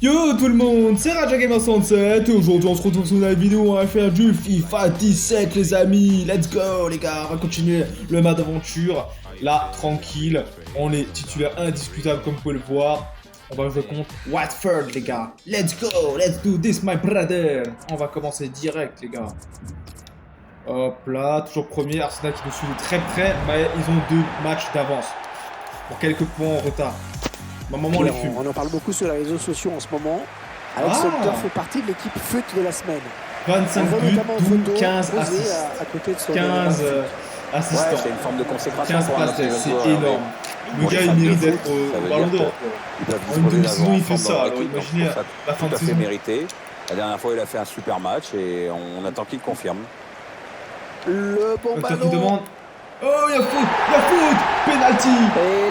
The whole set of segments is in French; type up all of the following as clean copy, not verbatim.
Yo tout le monde, c'est RajaGamer67 et aujourd'hui on se retrouve sur une nouvelle vidéo, on va faire du FIFA 17 les amis. Let's go les gars, on va continuer le mode aventure. Là, tranquille, on est titulaire indiscutable comme vous pouvez le voir. On va jouer contre Watford les gars. Let's go, let's do this my brother. On va commencer direct les gars. Hop là, toujours premier, Arsenal qui nous suit de très près, mais ils ont 2 matchs d'avance. Pour quelques points en retard. Maman les fume. On en parle beaucoup sur les réseaux sociaux en ce moment. Alex Hunter fait partie de l'équipe FUT de la semaine. 25 buts, 12, 15 assists. À côté de son 15 assistants. Ouais, c'est une forme de consécration. 15 passes, c'est énorme. Le gars, il mérite d'être au Ballon d'Or. En une demi-saison, il fait ça. Alors imaginez la fin de saison. Mérité. La dernière fois, il a fait un super match et on attend qu'il confirme. Le bon ballon. Demande. Oh, il y a faute, penalty,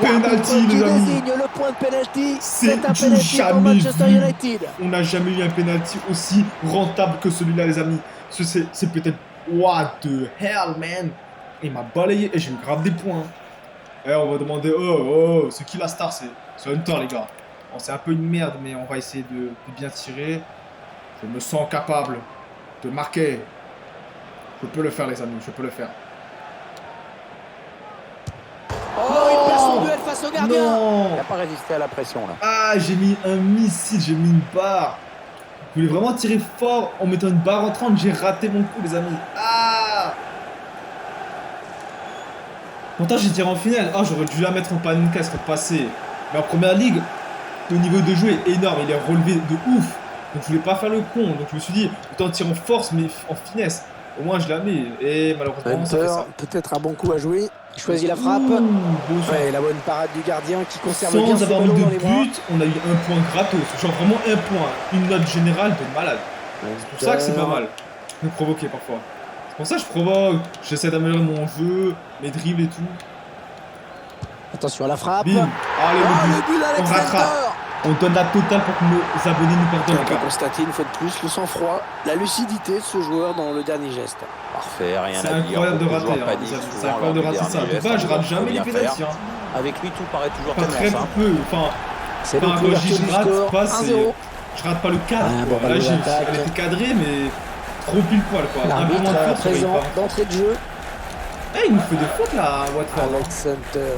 penalty les amis. Désigne le point de penalty. C'est un penalty pour Manchester United. On n'a jamais eu un penalty aussi rentable que celui-là les amis. C'est peut-être what the hell man. Il m'a balayé et j'ai eu grave des points. Et on va demander c'est qui la star? C'est Hunter les gars. Bon, c'est un peu une merde mais on va essayer de bien tirer. Je me sens capable de marquer. Je peux le faire les amis, je peux le faire. Oh, il perd son duel face au gardien. Non. Il n'a pas résisté à la pression là. Ah, j'ai mis un missile, j'ai mis une barre. Je voulais vraiment tirer fort en mettant une barre en 30, j'ai raté mon coup les amis. Ah. Pourtant j'ai tiré en finale. Ah, j'aurais dû la mettre en panica, ça serait passé. Mais en première ligue, le niveau de jeu est énorme, il est relevé de ouf. Donc je voulais pas faire le con, donc je me suis dit, autant tirer en force mais en finesse. Au moins je la mets. Et malheureusement ça fait ça. Peut-être un bon coup à jouer. Il choisit la frappe. Ouais, la bonne parade du gardien qui conserve bien sans son avoir mis ballon dans de les bras. but, on a eu un point gratos. Genre vraiment un point. Une note générale de malade. C'est pour ça que c'est pas mal de provoquer parfois. C'est pour ça que je provoque. J'essaie d'améliorer mon jeu, mes dribbles et tout. Attention à la frappe. Bim. Allez, le but on d'Alex rattrape. Hunter. On donne la totale pour que nos abonnés nous pardonnent. On peut constater une fois de plus le sang-froid, la lucidité de ce joueur dans le dernier geste. Parfait, rien C'est à dire. incroyable de rater. Joueurs Hein. paniquent C'est souvent incroyable de lors du rater ça. dernier Pourquoi geste, je rate faut jamais les bien pénaltys faire. hein. Avec lui, tout paraît toujours Pas tellement très simple. peu. Enfin, C'est le quand couverture du je rate score, pas, 1-0. je rate pas le cadre. Ah, Quoi. bon, Là, ballon elle d'attaque. était cadrée, mais trop pile poil. Quoi. Un L'arbitre moment de faute, ça présent arrive pas. d'entrée de jeu. Eh, il nous fait des fautes là, Watford. Alex Hunter.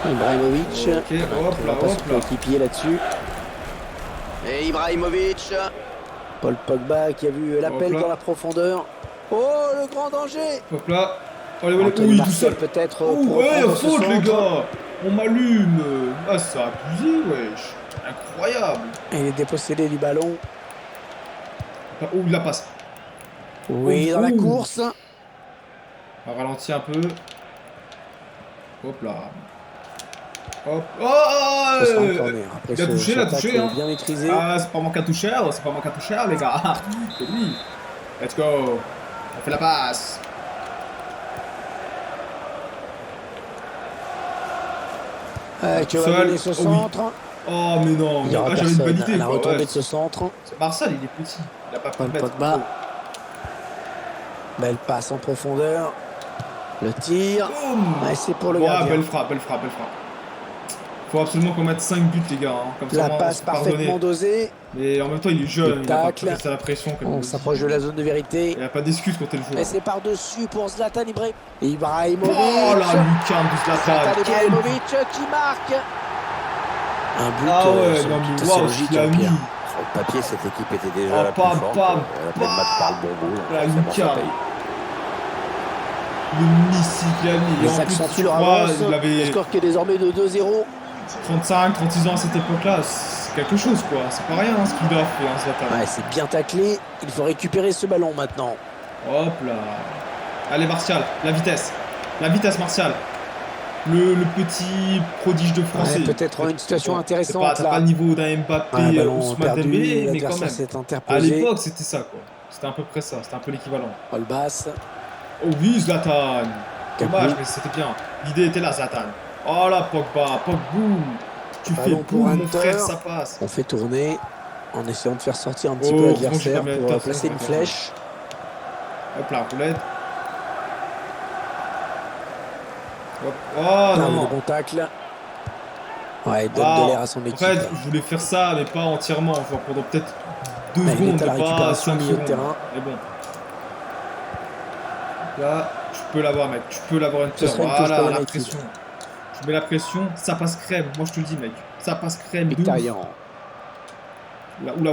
Ibrahimovic. Ok, hop On là, va pas hop se là. équipier là-dessus. Et Ibrahimovic. Paul Pogba qui a vu l'appel Hop là. dans la profondeur. Oh, le grand danger. Hop là. Allez, allez, Anthony oui, tout Martial seul. peut-être Oh, pour ouais, reprendre ce faute les centre. gars. On m'allume. Ah, ça a abusé, wesh. Incroyable. Et il est dépossédé du ballon. Oh, il la passe. Oui, Oh, dans la oh. course. On va ralentir un peu. Hop là. Hop. Oh, Ce sera un corner. Après il a touché, il a touché. Hein. bien maîtrisé. Ah, c'est pas mon cas toucher, c'est pas mon cas toucher, les gars. C'est lui. Let's go. On fait la passe. Qui va Seul. mener ce Oh, oui. centre. Oh, mais non. Il y aura J'avais une personne bonne idée. à la quoi, retombée ouais. de ce centre. Marcel, il est petit. Il a pas pu Paul le mettre. Pogba. Belle passe en profondeur. Le tir. Boum. Ouais, c'est pour le Ouais, gardien. belle frappe, belle frappe, belle frappe. Faut absolument qu'on mette 5 buts, les gars. Hein. Comme ça, La on passe se pardonner. parfaitement dosée. Mais en même temps, il est jeune. Il a pas tacle. pris à la pression. Comme On il dit. s'approche de la zone de vérité. Il n'y a pas d'excuse quand t'es le joueur. Et c'est par-dessus pour Zlatan Ibrahimovic. Oh la lucarne de Zlatan. Zlatan Quel- Ibrahimovic qui marque. Un but. Ah ouais, c'est non tout mais assez waouh, logique, il a hein, mis Pierre. Sur le papier, cette équipe était déjà Oh, la plus pam, forte. pam, Elle a fait le match par le bon bout. La Forcément, ça lucarne. paye. le missile qu'il a mis. Et Les en plus, accentue je leur crois, avance. il Le avait score qui est désormais de 2-0. 35, 36 ans à cette époque-là. C'est quelque chose quoi. C'est pas rien hein, ce qu'il a fait, hein, Zlatan. Ouais, c'est bien taclé. Il faut récupérer ce ballon maintenant. Hop là. Allez, Martial, la vitesse. La vitesse, Martial. Le petit prodige de français. Ouais, peut-être une situation intéressante, T'as là. pas le niveau d'un Mbappé Ouais, ou ballon Ousmane perdu. Dembélé, mais quand L'adversaire même. s'est À interposé. l'époque, c'était ça quoi. C'était à peu près ça. C'était un peu l'équivalent. Paul Bass. Oh oui, Zlatan. Dommage, Capri. mais c'était bien. L'idée était là, Zlatan. Oh là, Pogba. Boum. Tu fais Ballon pour boum, mon Hunter. frère, ça passe. On fait tourner en essayant de faire sortir un petit Oh, peu franchement, l'adversaire j'ai pas mis pour la placer tête, une ça, flèche. Hop là, roulette. Hop. Oh Ah, non. le bon tacle. Ouais, il donne Ah, de l'air à son en équipe. fait, je voulais faire ça, mais pas entièrement. Genre pendant peut-être 2 Ouais, il secondes, est à la pas récupération 5 au milieu de secondes. terrain. Mais bon. Là, tu peux l'avoir, mec. Tu peux l'avoir Ce Hunter. serait une touche pour Voilà, la United. pression. Tu mets la pression, ça passe crème. Moi, je te le dis, mec. Ça passe crème de ouf. Mkhitaryan. Oula.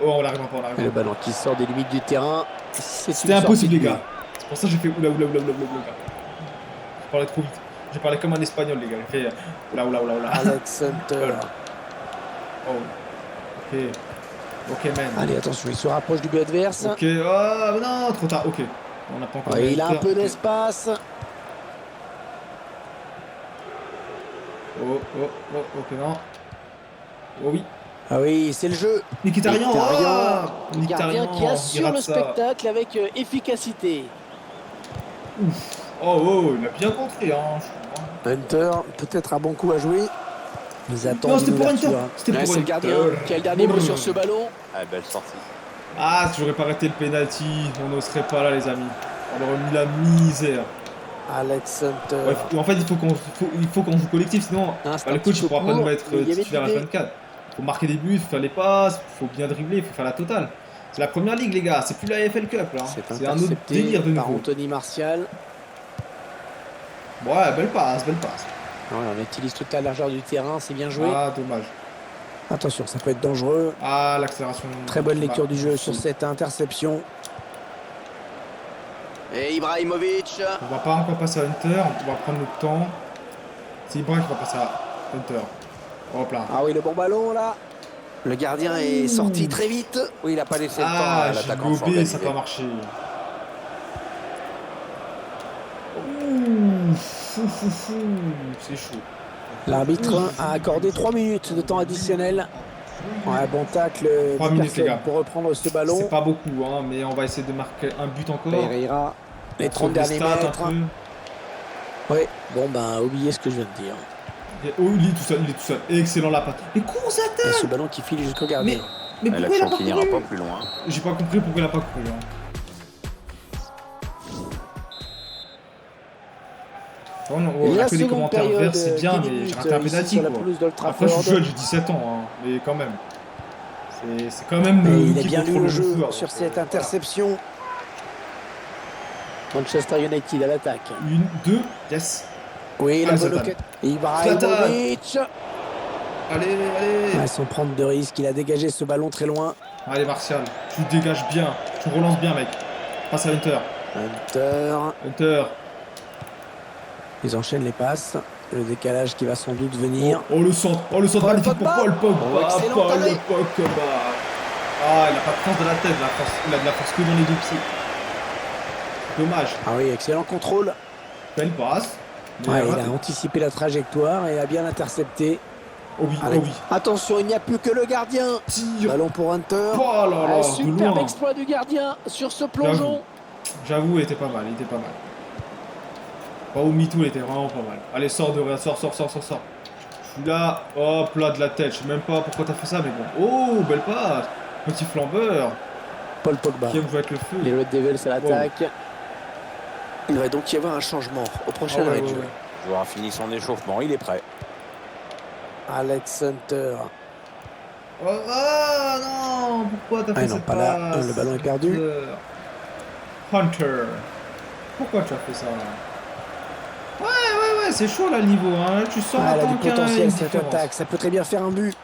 Oh, on l'arrive pas, on l'arrive Le pas. ballon qui sort des limites du terrain. C'était impossible, les gars. C'est pour ça que j'ai fait oula. Je parlais trop vite. J'ai parlé comme un espagnol, les gars. J'ai fait oula. Alex Hunter. Oh. Ok, man. Allez, attention, il se rapproche du but adverse. Ok, oh, mais non, trop tard. Ok. On n'a pas encore. Ouais, il a un peu Ok. d'espace. Oh, ok, non. Oh oui. Ah oui, c'est le jeu. Mkhitaryan, Le gardien qui assure le spectacle avec efficacité. Oh, il a bien contré, hein. Hunter, peut-être un bon coup à jouer. Ils attendent Non, c'était une pour Hunter. ouverture. C'était Ouais, pour c'est le Hunter. gardien qui a le dernier mot sur ce ballon. Ah, belle sortie. Ah, si j'aurais pas arrêté le penalty, on n'en serait pas là, les amis. On aurait mis la misère. Alex Hunter. Ouais, en fait, il faut qu'on joue collectif, sinon Instant le coach petit ne pourra peu pas nous court, mettre mais il y avait titulaire à l'idée. 24. Il faut marquer des buts, il faut faire les passes, il faut bien dribbler, il faut faire la totale. C'est la première ligue, les gars, c'est plus la AFL Cup là. C'est C'est un autre intercepté délire de par nouveau. Anthony Martial. Ouais, belle passe. Ouais, on utilise toute la largeur du terrain, c'est bien joué. Ah, dommage. Attention, ça peut être dangereux. Ah, l'accélération. Très bonne lecture Ah, du jeu sur cette interception. Et Ibrahimovic. On va pas encore passer à Hunter, on va prendre le temps. C'est Ibra qui va passer à Hunter. Hop là. Ah oui, le bon ballon là. Le gardien est sorti très vite. Oui, il a pas laissé le temps Ah, à j'ai l'attaquant. gobé, s'organiser. ça n'a pas marché. Ouh, fou. C'est chaud. L'arbitre a accordé 3 minutes de temps additionnel. Ouais, bon tacle 3 de minutes, les personne gars. pour reprendre ce ballon. C'est pas beaucoup, hein, mais on va essayer de marquer un but encore. Pereira, les On 30 sauve les derniers stats un mètres. peu. Ouais, bon ben oubliez ce que je viens de dire. Oh, il est tout seul. Excellent la patte. Mais comment ça Il y a ce ballon qui file jusqu'au gardien. Mais pourquoi il a L'action pas finira couru pas plus loin. J'ai pas compris pourquoi il a pas couru. Hein. Oh non, on La a que des seconde commentaires période verts, c'est bien, qui mais débute j'ai raté un ici penalty sur la quoi. pelouse d'Old Après, je Trafford. suis jeune, j'ai 17 ans, hein, mais quand même. C'est quand même Et il a l'équipe bien contre lu le le jeu joueur, sur donc, cette voilà. interception. Manchester United à l'attaque. 1, 2, yes. Oui, la Allez, bonne Zlatan. occasion. Ibrahimovic. Allez. Ouais, sans prendre de risque, il a dégagé ce ballon très loin. Allez, Martial, tu dégages bien, tu relances bien, mec. Passe à Hunter. Hunter. Ils enchaînent les passes. Le décalage qui va sans doute venir. Oh, le centre Paul magnifique pour Pogba. Paul Pogba. Oh, excellent Paul arrêt. Pogba. Ah, il a pas de force de la tête, il a de la force que dans les deux pieds. Dommage. Ah oui, excellent contrôle. Belle passe. Mais Ouais, il raté. a anticipé la trajectoire et il a bien intercepté. Oh oui, Allez. oh oui. Attention, il n'y a plus que le gardien. Tire. Ballon pour Hunter. Oh là là, Un de superbe loin. exploit du gardien sur ce plongeon. J'avoue, il était pas mal, Pas au MeToo, il était vraiment pas mal. Allez, sors. Je suis là, hop là, de la tête. Je sais même pas pourquoi t'as fait ça, mais bon. Oh, belle passe. Petit flambeur. Paul Pogba. Qui aime jouer avec le feu. Les Red Devils à l'attaque. Il va donc y avoir un changement au prochain Ah ouais, arrêt de ouais, jeu. ouais. Le joueur a fini son échauffement, il est prêt. Alex Hunter. Oh, ah non, pourquoi t'as fait Ah non, cette pas là. passe Le ballon est perdu. Hunter. Pourquoi tu as fait ça Ouais, c'est chaud là le niveau. Hein. Tu sens Ah, elle a tant du qu'il y a potentiel une cette différence. attaque. Ça peut très bien faire un but.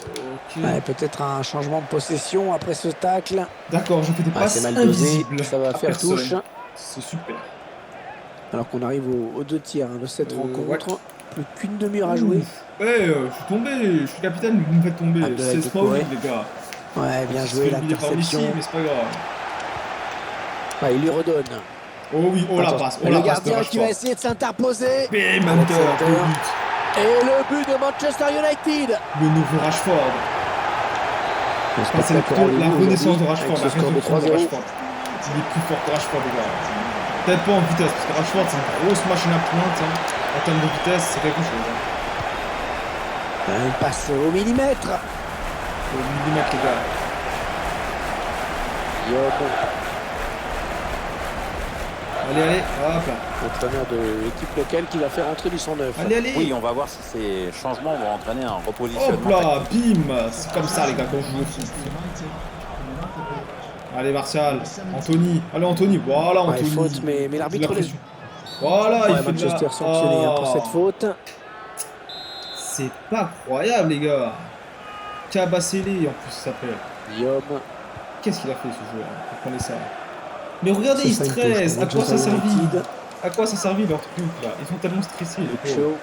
Ok. Ouais, peut-être un changement de possession après ce tacle. D'accord, je fais des Ah, passes c'est mal dosé. invisibles. Ça va à faire personne. touche. C'est super. Alors qu'on arrive aux 2 tiers de cette rencontre. ouais. Plus qu'une demi-heure à jouer. Je suis tombé, je suis capitaine, vous me faites tomber. Abdoulaye C'est pas Doucouré. horrible, les gars. Ouais, bien On se joué fait humilier par Messi, l'interception. mais c'est pas grave. Ouais, il lui redonne. Oh oui, oh la Attention. passe, Et oh la le passe de gardien qui va Rashford. essayer de s'interposer. Bim, Alex Hunter, Hunter. le but. Et le but de Manchester United. Le nouveau Rashford. Enfin, c'est plutôt la renaissance de Rashford, la Avec ce score de résurrection de 3-0. Rashford. Il est plus fort que Rashford, les gars. Peut-être pas en vitesse, parce que Rashford, c'est une grosse machine à pointe. Hein. En termes de vitesse, c'est quelque chose. Hein. Il passe au millimètre. Au millimètre, les gars. Allez, allez, hop là. L'entraîneur de l'équipe locale qui va faire entrer du 109. Allez, allez. Oui, on va voir si ces changements vont entraîner un Hop repositionnement. là, bim. C'est comme ça, les gars, qu'on joue au foot. Allez, Martial. Anthony. Allez, Anthony. Voilà, Ouais, Anthony. faute, mais Il a l'arbitre pris- les... Voilà, il Ouais, fait de Manchester la... sanctionné hein, pour Oh. cette faute. C'est pas croyable, les gars. Kabasele, en plus, ça s'appelle. Guillaume. Qu'est-ce qu'il a fait, ce joueur? Vous comprenez ça? Mais regardez, C'est ils ça, une touche stressent. pour À quoi ça Manchester servit? United. À quoi ça servit leur truc, là? Ils sont tellement stressés, les pauvres. Shaw.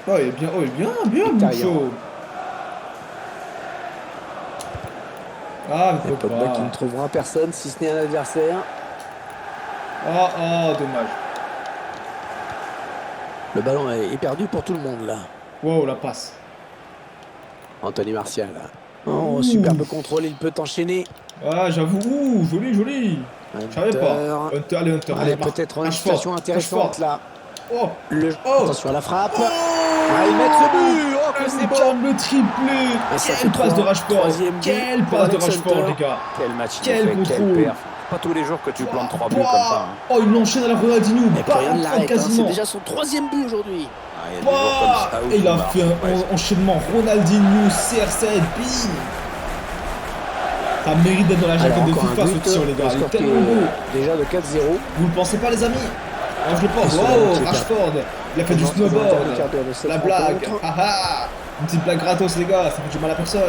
Oh, il est bien, oh, il est bien, bien, Mkhitaryan. Boucho. Ah, Et mais Pogba Pogba. qui ne trouvera personne si ce n'est un adversaire. Oh, oh, dommage. Le ballon est perdu pour tout le monde là. Wow, la passe. Anthony Martial. Oh, superbe contrôle, il peut enchaîner. Ah, j'avoue, ouh, joli, joli. Je savais pas. Hunter, allez, Hunter. Allez, marque. peut-être une Rashford, situation intéressante là. Oh, Oh. Attention à la frappe. Ah, ils mettent ce but. Oh, que c'est bon. le triplé. Et ça Quelle fait passe de 3. Rashford. Troisième but Quelle pour passe de Alex Rashford, Hunter. les gars. Quel match il Quel a fait, contrôle. quel perf. Pas tous les jours que tu plantes 3 buts comme ça. Hein. Oh, il l'enchaîne à la Ronaldinho. Et puis rien ne l'arrête. Hein. C'est quasiment. déjà son 3e but aujourd'hui. Ah, il y a des jours comme ça où Et il tu a marches. fait un Ouais, enchaînement Ronaldinho, CR7, bim. Ça mérite d'être dans la jaquette de encore FIFA un ce but. tir, les gars. Le Il est score qui tellement beau. est déjà de 4-0. Vous le pensez pas, les amis? Moi, je le pense. Et Wow, celui-là qui est Rashford. Il a fait du Ils ont un snowboard. quart d'heure de cette La blague. rencontre. Haha. Une petite blague gratos, les gars. Ça fait du mal à personne.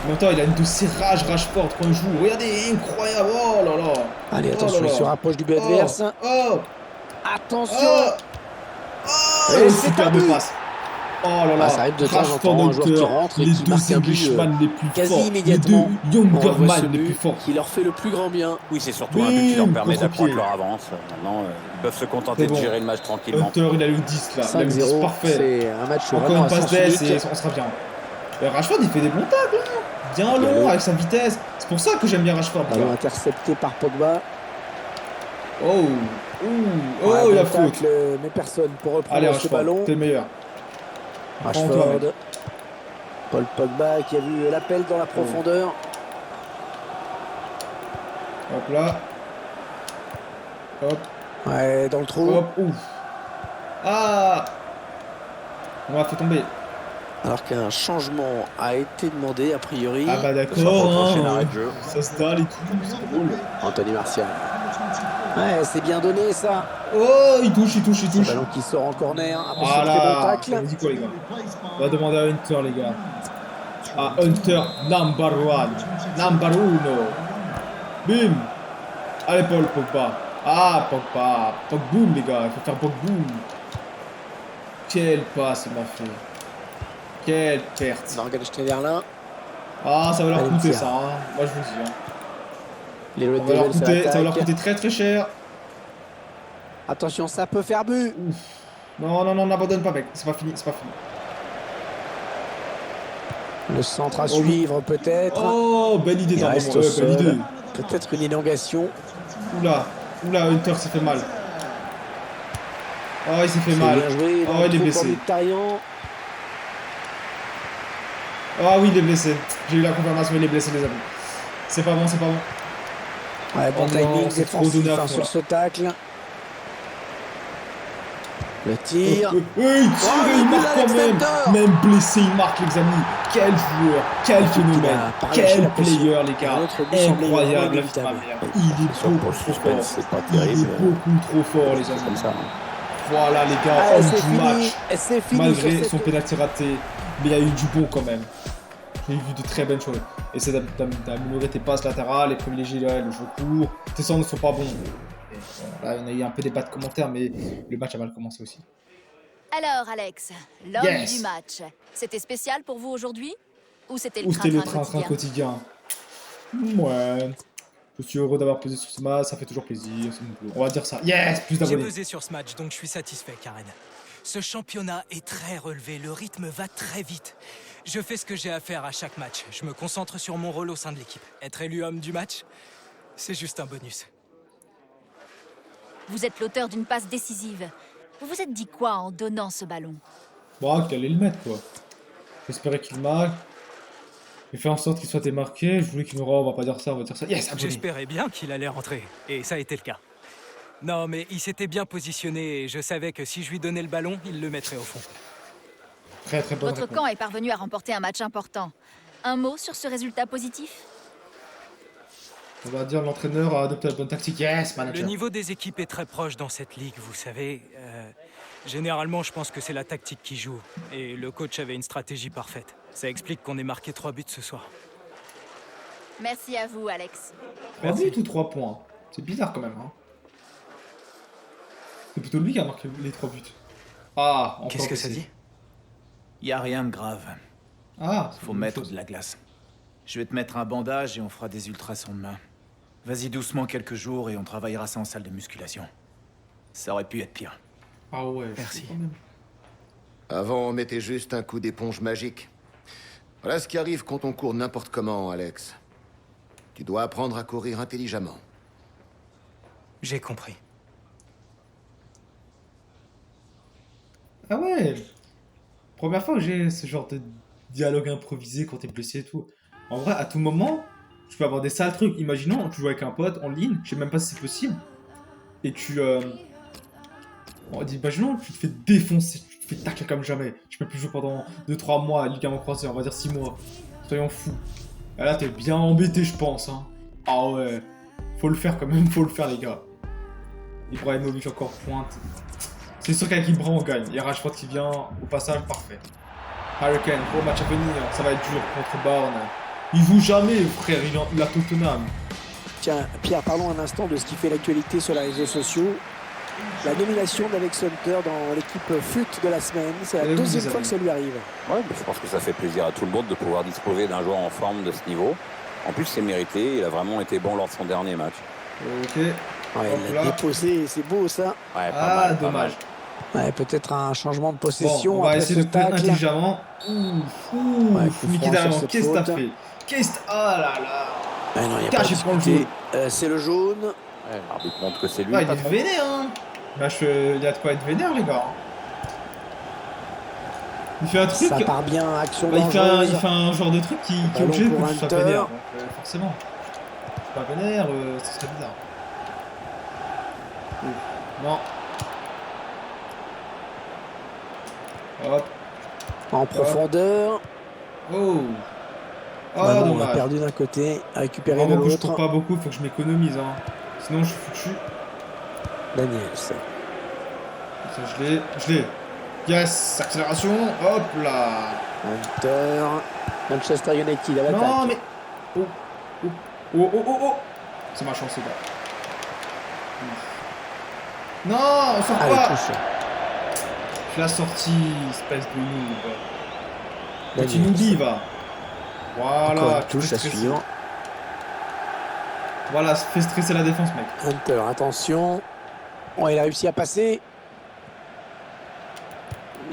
En même temps, il a une de ces rages Rashford quand il joue. Regardez, incroyable. Oh là là. Allez, Oh attention, là il là. se rapproche du but adverse. Oh. Attention. Oh. Oh. Et Super c'est un de but. passe. Oh là là. Ah, ça arrive de temps en Rashford, temps, un joueur qui Hunter, rentre et les qui deux marque un but, Englishman les plus quasi forts. Les immédiatement. deux On revoit ce Youngerman les plus but forts. qui leur fait le plus grand bien. Oui, c'est surtout un but qui leur Bim, permet d'accroître contre-pied. leur avance. Maintenant, ils peuvent se contenter C'est de bon. gérer le match tranquillement. Hunter, il a le 10 là. Il a le 10 5-0, parfait. c'est un match Encore vraiment une à passe sens d'ess unique. et on sera bien. Et Rashford, il fait des bons tacles. Hein. Bien long, Diallo. avec sa vitesse. C'est pour ça que j'aime bien Rashford. tu Ballon vois. intercepté par Pogba. Oh, ouh, oh, Ouais, il a bon faute. tacle, mais personne pour reprendre Allez, ce Rashford, ballon. t'es le meilleur. Rashford. Prends-toi, Paul Pogba qui a vu l'appel dans la profondeur. Hop là. Hop, Ouais, dans le trou. hop, ouf. Ah, on m'a fait tomber. Alors qu'un changement a été demandé a priori. Ah bah Ce sera pour le d'accord, prochain hein. arrêt de jeu. Ça se dalle et tout, c'est drôle. Anthony Martial. Ouais, c'est bien donné ça. Oh, il touche, il touche, il Ce touche. ballon qui sort en corner après ce très bon Voilà, ça tacle. vous dit quoi les gars? On va demander à Hunter les gars. À Hunter, number one. Number uno. Bim. Allez Paul Pogba. Ah Pogba. Pogboum les gars, il faut faire Pogboum. Quelle passe il m'a fait. Quelle perte. Morgan Schneiderlin. Ah ça va leur Allez, coûter tiens. ça, hein. Moi je vous dis. Hein. Les Red Ça va leur Devils à coûter, ça va leur l'attaque. coûter très très cher. Attention, ça peut faire but. Non, non, non, n'abandonne pas mec, c'est pas fini, c'est pas fini. Le centre à suivre peut-être. Oh, belle idée Il dans reste le au belle sol. idée. Peut-être une élongation. Oula, oula, Hunter s'est fait mal. Oh, il s'est fait C'est mal. bien joué. Oh, dans le il est trou blessé. pour Mkhitaryan. Ah oui, il est blessé. J'ai eu la confirmation, il est blessé, les amis. C'est pas bon, c'est pas bon. Ouais, bon Oh non, timing c'est trop défensif donné à hein, fond, sur là. ce tacle. Le tir. Il tire et il but marque quand d'Alex même. Hunter. Même blessé, il marque, les amis. Quel joueur, quel phénomène, a pas relâché quel la pression. player, les gars. Un autre but semblait Incroyable, vraiment la inévitable. il est Sûr, pour beaucoup le trop suspense, fort. c'est pas Il est terrible. beaucoup trop fort, les C'est amis. comme ça. Voilà, les gars, Ah, homme c'est du fini. match. Et c'est fini Malgré sur son cette... pénalty raté, mais il y a eu du bon quand même. J'ai vu de très belles choses. Et c'est d'améliorer tes passes latérales et privilégier le jeu court. Tes centres ne sont pas bons. Et bon, là, on a eu un peu des bas de commentaires, mais le match a mal commencé aussi. Alors, Alex, l'homme Yes. du match, c'était spécial pour vous aujourd'hui? Ou c'était le Ou c'était le train-train train-train quotidien? quotidien. Ouais. Je suis heureux d'avoir pesé sur ce match, ça fait toujours plaisir. On va dire ça. Yes, plus J'ai d'abonnés. pesé sur ce match, donc je suis satisfait, Karen. Ce championnat est très relevé, le rythme va très vite. Je fais ce que j'ai à faire à chaque match. Je me concentre sur mon rôle au sein de l'équipe. Être élu homme du match, c'est juste un bonus. Vous êtes l'auteur d'une passe décisive. Vous vous êtes dit quoi en donnant ce ballon? Bon, qu'il allait le mettre, quoi. J'espérais qu'il marque. J'ai fait en sorte qu'il soit démarqué. Je voulais qu'il me rende. On va pas dire ça, on va dire ça. Yes, Anthony. J'espérais bien qu'il allait rentrer, et ça a été le cas. Non, mais il s'était bien positionné, et je savais que si je lui donnais le ballon, il le mettrait au fond. Très très bonne Votre réponse. camp est parvenu à remporter un match important. Un mot sur ce résultat positif? On va dire l'entraîneur a adopté la bonne tactique. Yes, Le manager. niveau des équipes est très proche dans cette ligue, vous savez. Généralement, je pense que c'est la tactique qui joue, et le coach avait une stratégie parfaite. Ça explique qu'on ait marqué 3 buts ce soir. Merci à vous, Alex. 3 buts ou 3 points? C'est bizarre quand même. Hein. C'est plutôt lui qui a marqué les 3 buts. Ah, encore Qu'est-ce que ça blessé. dit? Y a rien de grave. Ah, c'est Faut une bonne mettre chose. de la glace. Je vais te mettre un bandage et on fera des ultrasons demain. Vas-y doucement quelques jours et on travaillera ça en salle de musculation. Ça aurait pu être pire. Ah ouais, Merci. quand même. Avant, on mettait juste un coup d'éponge magique. Voilà ce qui arrive quand on court n'importe comment, Alex. Tu dois apprendre à courir intelligemment. J'ai compris. Ah ouais. Première fois que j'ai ce genre de dialogue improvisé quand t'es blessé et tout. En vrai, à tout moment, tu peux avoir des sales trucs. Imaginons, tu joues avec un pote en ligne, je sais même pas si c'est possible. Et tu... On dit, imaginons, tu te fais défoncer, tu te fais tacler comme jamais. Tu peux plus jouer pendant 2-3 mois à ligament croisé, on va dire 6 mois. Soyons fous. Et là, t'es bien embêté, je pense. Hein. Ah ouais. Faut le faire quand même, faut le faire, les gars. Ibrahimovic encore pointe. C'est sûr qu'avec Ibra, on gagne. Il y a Rashford qui vient au passage, parfait. Hurricane, gros match à venir, ça va être dur contre Barnes. Il joue jamais, frère, il a Tottenham. Tiens, Pierre, parlons un instant de ce qui fait l'actualité sur les réseaux sociaux. La nomination d'Alex Hunter dans l'équipe FUT de la semaine, c'est la Et vous, deuxième les fois amis. que ça lui arrive. Ouais, mais je pense que ça fait plaisir à tout le monde de pouvoir disposer d'un joueur en forme de ce niveau. En plus, c'est mérité. Il a vraiment été bon lors de son dernier match. Ok. Ouais, Hop il l'a là. déposé, c'est beau ça. Ouais, pas Ah, mal, pas dommage. mal. Ouais, peut-être un changement de Bon, possession on va après essayer ce de courir tacle. intelligemment. Ouf, Ouais, ouf. coup Mickey franc derrière, sur cette qu'est-ce que t'as faute. fait? Qu'est-ce que... Ah là là. Ah non, il n'y a Putain, pas j'ai de pris le discuter. jaune. C'est le jaune. Ouais, l'arbitre montre que c'est lui. Ah, le il est patron. vénère, hein. Bah, il y a de quoi être vénère, les gars. Il fait un truc... Ça part bien, action Bah, il fait dangereuse. un genre de truc qui est Ballon obligé pour que tu sois Hunter. vénère. Donc, forcément. Je suis pas vénère, ce serait bizarre. Ouf. Non. Hop. En profondeur. Oh. Oh, Ballon, on a dommage. perdu d'un côté, récupéré de Vraiment que je cours l'autre. pas beaucoup, faut que je m'économise. Hein. Sinon, je suis foutu. Daniels. Ça, je l'ai. Yes, accélération. Hop là. Hunter. Manchester United à l'attaque. Non, mais... Oh, oh, oh, oh, oh, oh. C'est ma chance, les gars. Non, on sort Allez, pas. touche. Je l'ai sorti, espèce de noob. Petit Daniels. noobie, va. Encore Voilà, une touche à stresser. suivre. Voilà, fais stresser la défense, mec. Hunter, attention. Oh, il a réussi à passer.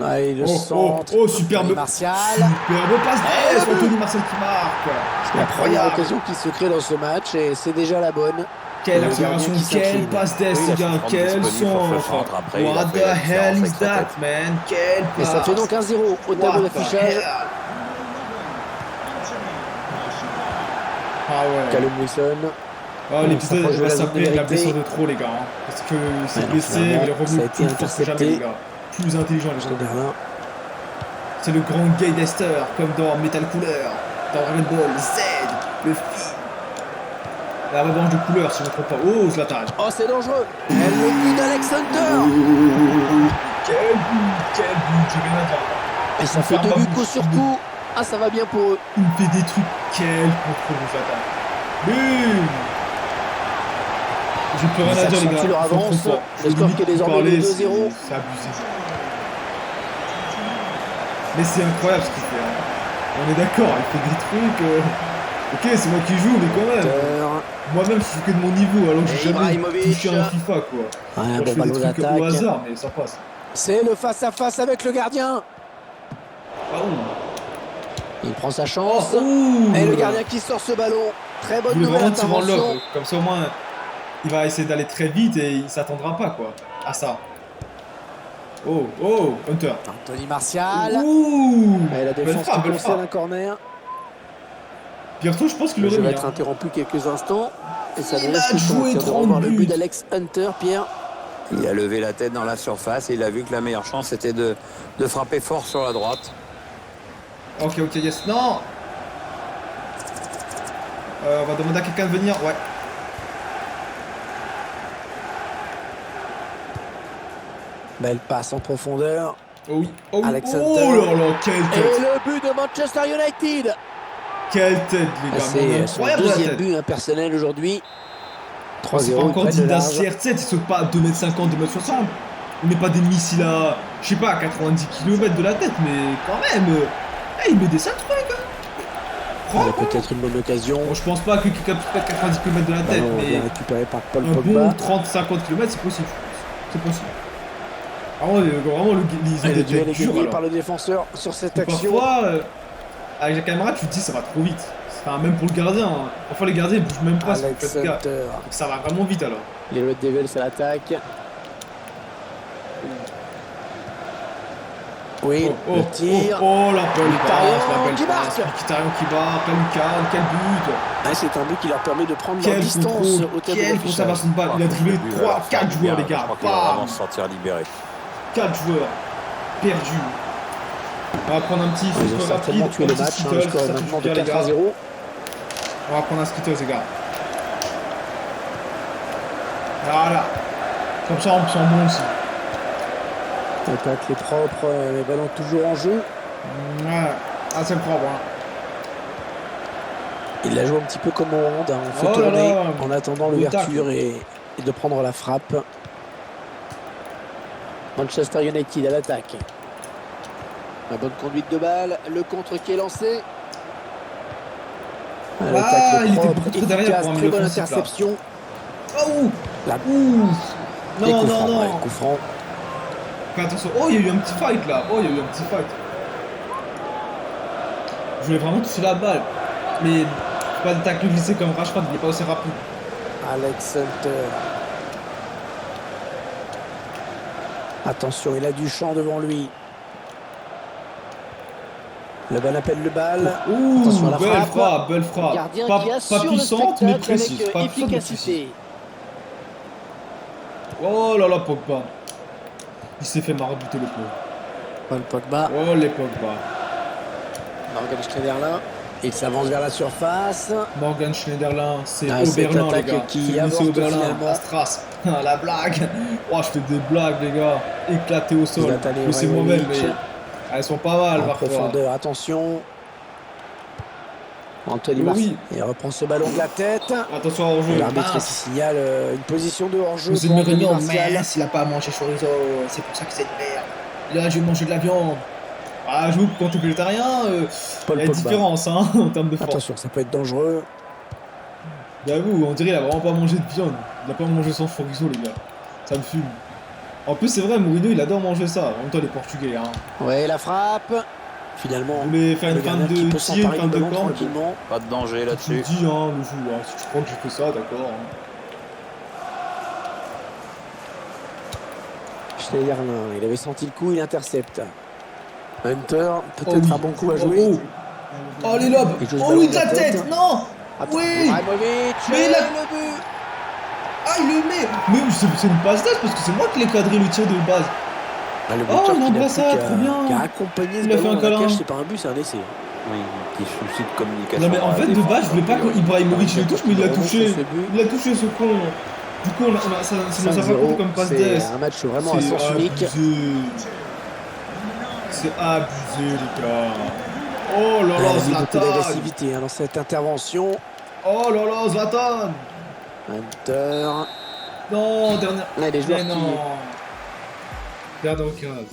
Allez, le centre. oh, superbe. Martial. Superbe passe. Eh, C'est Anthony Martial qui marque. La première Incroyable. occasion qui se crée dans ce match et c'est déjà la bonne. Quelle Le accélération, gardien qui quelle s'incline. passe d'ess, Oui, les il a gars, su se quel rendre disponible pour ce centre. centre. Après, il a What fait the la hell différence is avec sa that, tête. man? Quelle Et ça fait passe. donc 1-0 au tableau What the d'affichage. hell? Ah ouais. Callum Wilson. Ah, l'épisode s'approche de va la zone s'appeler de la vérité. blessure de trop, les gars. Hein, parce que c'est Ouais, non, blessé, finalement, il est ça a revenu été plus fort que jamais, intercepté. les gars. Plus intelligent, les Juste gars. derrière. C'est le grand Gay Dester, comme dans Metal Cooler, dans Dragon Ball Z, le film. La revanche de couleur, si je ne me trompe pas. Oh, Zlatan. Oh, c'est dangereux. Et le but d'Alex Hunter. Quel but, j'ai rien à dire. Et ça fait 2 buts coup sur coup. Ah, ça va bien pour eux. Il me fait des trucs, quel contrôle, Zlatan. Bum. J'ai plus rien Ils à dire, les accentuent gars. leur Ils sont avance. trop forts. Le score qui est désormais Parler, de 2-0. C'est abusé. Mais c'est incroyable ce qu'il fait. Hein. On est d'accord, il fait des trucs. Ok, c'est moi qui joue, mais quand même. Hunter. Moi-même, je suis que de mon niveau, alors que j'ai Et jamais Ibrahimovic. touché un FIFA, quoi. Ouais, Moi, bon je fais ballon des trucs au d'attaque. hasard, mais ça passe. C'est le face-à-face avec le gardien. Ah, ouh. Il prend sa chance. Ouh. Et le gardien qui sort ce ballon. Très Je bonne voulais nouvelle vraiment tirer en intervention. lob, comme ça au moins, il va essayer d'aller très vite et il s'attendra pas, quoi, à ça. Oh, Hunter. Anthony Martial. Ouh. Et la Belle défense frappe, qui belle concède frappe. un corner. Perso, je pense qu'il Le aurait jeu va mis. être Hein. interrompu quelques instants. Et ça Il laisse a le joué temps de 30 revoir le buts. but d'Alex Hunter, Pierre. Il a levé la tête dans la surface et il a vu que la meilleure chance était de frapper fort sur la droite. Ok, yes. Non. On va demander à quelqu'un de venir. Ouais. Belle passe en profondeur. Oh oui. Oh, oui. Alex Oh Hunter. là là, quelle Et tête. le but de Manchester United. Quelle tête, les gars. C'est son Incroyable la deuxième tête. but personnel aujourd'hui. C'est pas 3-0, encore près digne de d'un large. CR7, il saute pas à 2m50, 2m60. On n'est pas des missiles à, je sais pas, à 90 km de la tête, mais quand même, il met des sales trucs, hein. Il y a Franchement. peut-être une bonne occasion. Bon, je pense pas que quelqu'un puisse pas 90 km de la tête, Ballon bien mais récupéré par Paul un Pogba. bon 30-50 km, c'est possible. C'est possible. Vraiment, ils ont Et des le duel têtes est dures, gagné alors. par le défenseur sur cette action. Parfois, avec la caméra, tu te dis ça va trop vite. Enfin, même pour le gardien, hein. Parfois les gardiens ils bougent même pas, Alex c'est gars. Hunter. Donc ça va vraiment vite alors. Les Red Devils à l'attaque. Oui, le tir. Oh, la belle Mkhitaryan passe, la belle qui passe. marque. Mkhitaryan qui marque, la lucarne, quel but. Ah, c'est un but qui leur permet de prendre leur Quel distance contrôle, au tableau quelle d'affichage. conservation de balle. Il a dribblé Le but, 3-4 joueurs les Je gars. crois qu'il va vraiment Bam, se sortir libéré. 4 joueurs perdus. On va prendre un petit Ils ont souffle certainement rapide. tué un le petit match. Skittles, Le score est ça touche maintenant de bien, les 4 à gars. 0. On va prendre un Skittles les gars. Voilà. Comme ça on sent bon aussi. Attaque les propres, les ballons toujours en jeu. Ouais. Ah c'est propre hein. Il la joue un petit peu comme au hand, hein. On fait Oh là tourner là. en attendant Beau l'ouverture et de prendre la frappe. Manchester United à l'attaque. La bonne conduite de balle, le contre qui est lancé. À l'attaque, Ah, le il était propre, beaucoup trop derrière efficace, pour un très milieu bonne offensif, là. interception. Oh La... ouh. Et Non coup non franc, non. ouais, coup franc. Fais attention. Oh, il y a eu un petit fight là. Oh, il y a eu un petit fight. Je voulais vraiment toucher la balle. Mais pas de tacle glissé comme Rashford, il est pas aussi rapide. Alex Hunter. Attention, il a du champ devant lui. Le bal appelle le bal. Ouh, Attention à la belle frappe. frappe, belle frappe. Gardien Pas, qui pas assure le puissante, mais spectacle précise. avec Pas puissante, mais précise. efficacité. Oh là là, Pogba. Il s'est fait marbuter le pauvre. Paul Pogba. Oh les Pogba. Morgan Schneiderlin. Il s'avance vers la surface. Morgan Schneiderlin, c'est Ah, cette Oberlin les attaque gars. qui C'est le lycée avorte Oberlin, finalement. à Stras. La blague. Oh, je fais des blagues les gars. Éclaté au sol. Zlatan Je sais moi-même, mais Ibrahimovic. elles sont pas mal En parfois. profondeur, attention. Anthony Oui. Martial. Il reprend ce ballon de la tête. Attention au jeu. L'arbitre qui signale une position de hors-jeu Vous pour aimez Anthony rien, Martial. mais il a pas mangé chorizo, c'est pour ça que c'est de merde. Là, je vais manger de la viande. Ah, j'avoue que quand t'es végétarien, Paul il y a une Pogba. différence hein, en termes de force. Attention, ça peut être dangereux. J'avoue, on dirait qu'il a vraiment pas mangé de viande. Il a pas mangé son chorizo, les gars. Ça me fume. En plus, c'est vrai, Mourinho, il adore manger ça. En même temps, les Portugais, hein. Ouais, la frappe. Finalement, Vous voulez faire une le fin gardien qui de peut tir, une s'emparer fin du de ballon camp. tranquillement. Pas de danger Tu me là-dessus. dis, hein, le jeu, hein. Si tu crois que j'ai fait ça, d'accord. Hein. Schneiderlin, il avait senti le coup, il intercepte. Hunter, Oh peut-être oui. un bon coup à Oh, jouer. oh. Oh, les lobes. Il joue ce Oh ballon oui, de de la la tête. tête. Non. Attends, Oui. Ibrahimovic, Mais et il a- le but. Ah, il le met. Mais c'est une passe d'as parce que c'est moi qui l'ai cadré le tir de base. Ah, le Oh, buteur il qui n'a embrasse plus ça, qu'à- trop bien. qu'à accompagner ce Il a fait ballon un dans la câlin. cage, c'est pas un but, c'est un essai. Oui, petit souci de communication. Non mais en à la fait de défense, base je voulais pas donc, que Ibrahimovic le touche mais il l'a Vraiment, touché. sur ce but. Il a touché ce con. Du coup ça nous a pas 5-0, compté comme passe c'est d'ess. un match vraiment à sens unique. C'est abusé les gars. Oh là Il y là a beaucoup Zlatan. d'agressivité hein, dans cette intervention. Oh là là Zlatan. Hunter. Non dernière. Là, les joueurs Mais qui... non. Dernière occasion.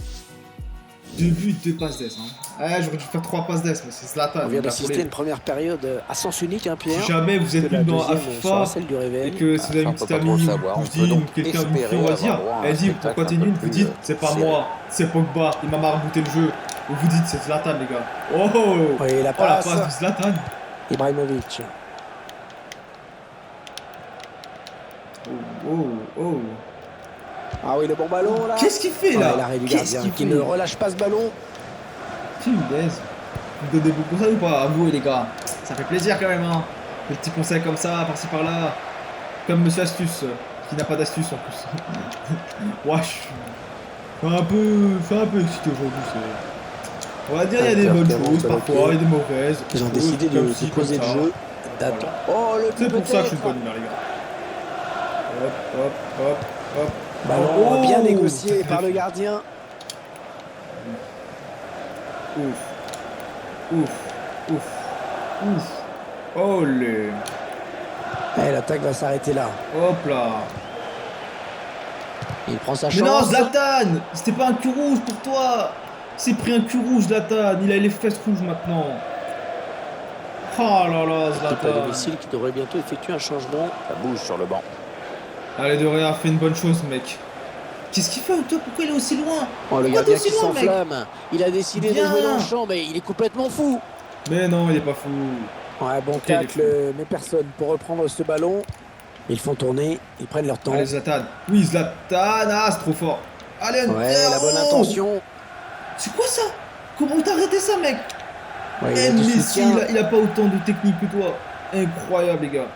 2 buts, 2 passes d'ess. Hein. Ah, j'aurais dû faire 3 passes d'ess mais c'est Zlatan. On vient il a d'assister à volé. une première période à sens unique, hein, Pierre. Si jamais vous êtes Que la nul dans deuxième sera AFA celle du et réveil. que si vous avez ça, une on petite peut pas trop amie le savoir. ou On je peut dis ou donc quelqu'un espérer vous fait dire, avoir droit à un elle dit spectacle pourquoi t'es un peu nul, vous plus, dites c'est pas serré. moi, c'est Pogba, il m'a marabouté le jeu. Et vous dites c'est Zlatan les gars. Oh, Oui, la oh la passe. passe de Zlatan. Ibrahimovic. Oh. Ah oui, le bon ballon là. Qu'est-ce qu'il fait Ouais, là? l'arrêt du Qu'est-ce gardien qu'il qui fait? ne relâche pas ce ballon. Punaise. Vous donnez beaucoup ça ou pas? Avouez les gars. Ça fait plaisir quand même, hein. Des petits conseils comme ça, par-ci par-là. Comme Monsieur Astuce, qui n'a pas d'astuce en plus. Ouais, je suis un peu excité aujourd'hui. On va dire il y a des bonnes choses, parfois il y a des mauvaises. Ils ont décidé de poser le jeu. D'attendre. Oh, le C'est but pour ça que je suis de peut-être. bonne humeur, les gars. Hop. Ballon Oh, bien négocié très par le fin. gardien. Ouf. Olé. Eh, l'attaque va s'arrêter là. Hop là. Il prend sa Mais non, chance. Zlatan, c'était pas un cul rouge pour toi. C'est pris un cul rouge, Zlatan. Il a les fesses rouges maintenant. Oh là là, L'équipe à Zlatan. domicile qui devrait bientôt effectuer un changement. Ça bouge sur le banc. Allez, De Gea fait une bonne chose, mec. Qu'est-ce qu'il fait, toi? Pourquoi il est aussi loin? Oh, le Pourquoi gardien t'es aussi qui loin, mec? s'enflamme. Il a décidé de Viens. jouer dans le champ, mais il est complètement fou. Mais non, il est pas fou. Ouais, bon Ok, il est tacle, mais personne pour reprendre ce ballon. Ils font tourner, ils prennent leur temps. Allez, Zlatan. Oui, Zlatan. Ah, c'est trop fort. Allez, Ouais, la bonne intention. C'est quoi ça? Comment t'as arrêté ça, mec? Ouais, il Eh, a du Messi, soutien. il a pas autant de technique que toi. Incroyable, les gars.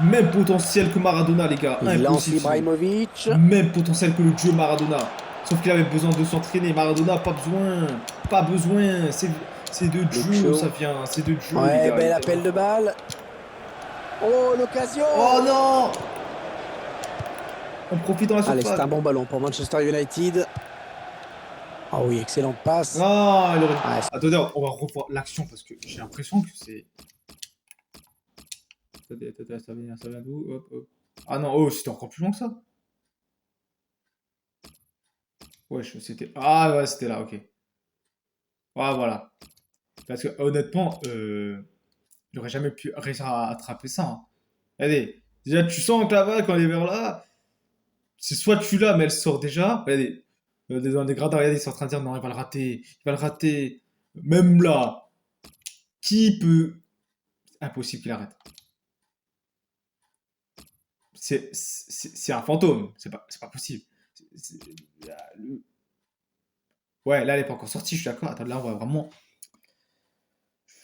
Même potentiel que Maradona, les gars. Il lance Impossible. Ibrahimovic. Même potentiel que le dieu Maradona. Sauf qu'il avait besoin de s'entraîner. Maradona, pas besoin. Pas besoin. C'est de Dieu, Lucio. ça vient. C'est de Dieu, les Ouais, gars. bel appel de balle. Oh, l'occasion. Oh non! On profite dans la Allez, surface. c'est un bon ballon pour Manchester United. Ah oui, excellente passe. Ah, il aurait... Ouais, Attendez, on va revoir l'action parce que j'ai l'impression que c'est... Attendez, ça vient d'où? Hop. Ah non, oh, c'était encore plus loin que ça. Wesh, c'était... Ah ouais, c'était là, ok. Ah, voilà. Parce que honnêtement, j'aurais jamais pu réussir à attraper ça. Hein. Regardez, déjà tu sens que la balle, quand elle est vers là, c'est soit tu l'as, mais elle sort déjà. Regardez, dans les gradins, regardez, ils sont en train de dire non, il va le rater. Même là, qui peut... Impossible qu'il arrête. C'est un fantôme, c'est pas possible. Ouais, là elle est pas encore sortie, je suis d'accord. Attends, là on va vraiment...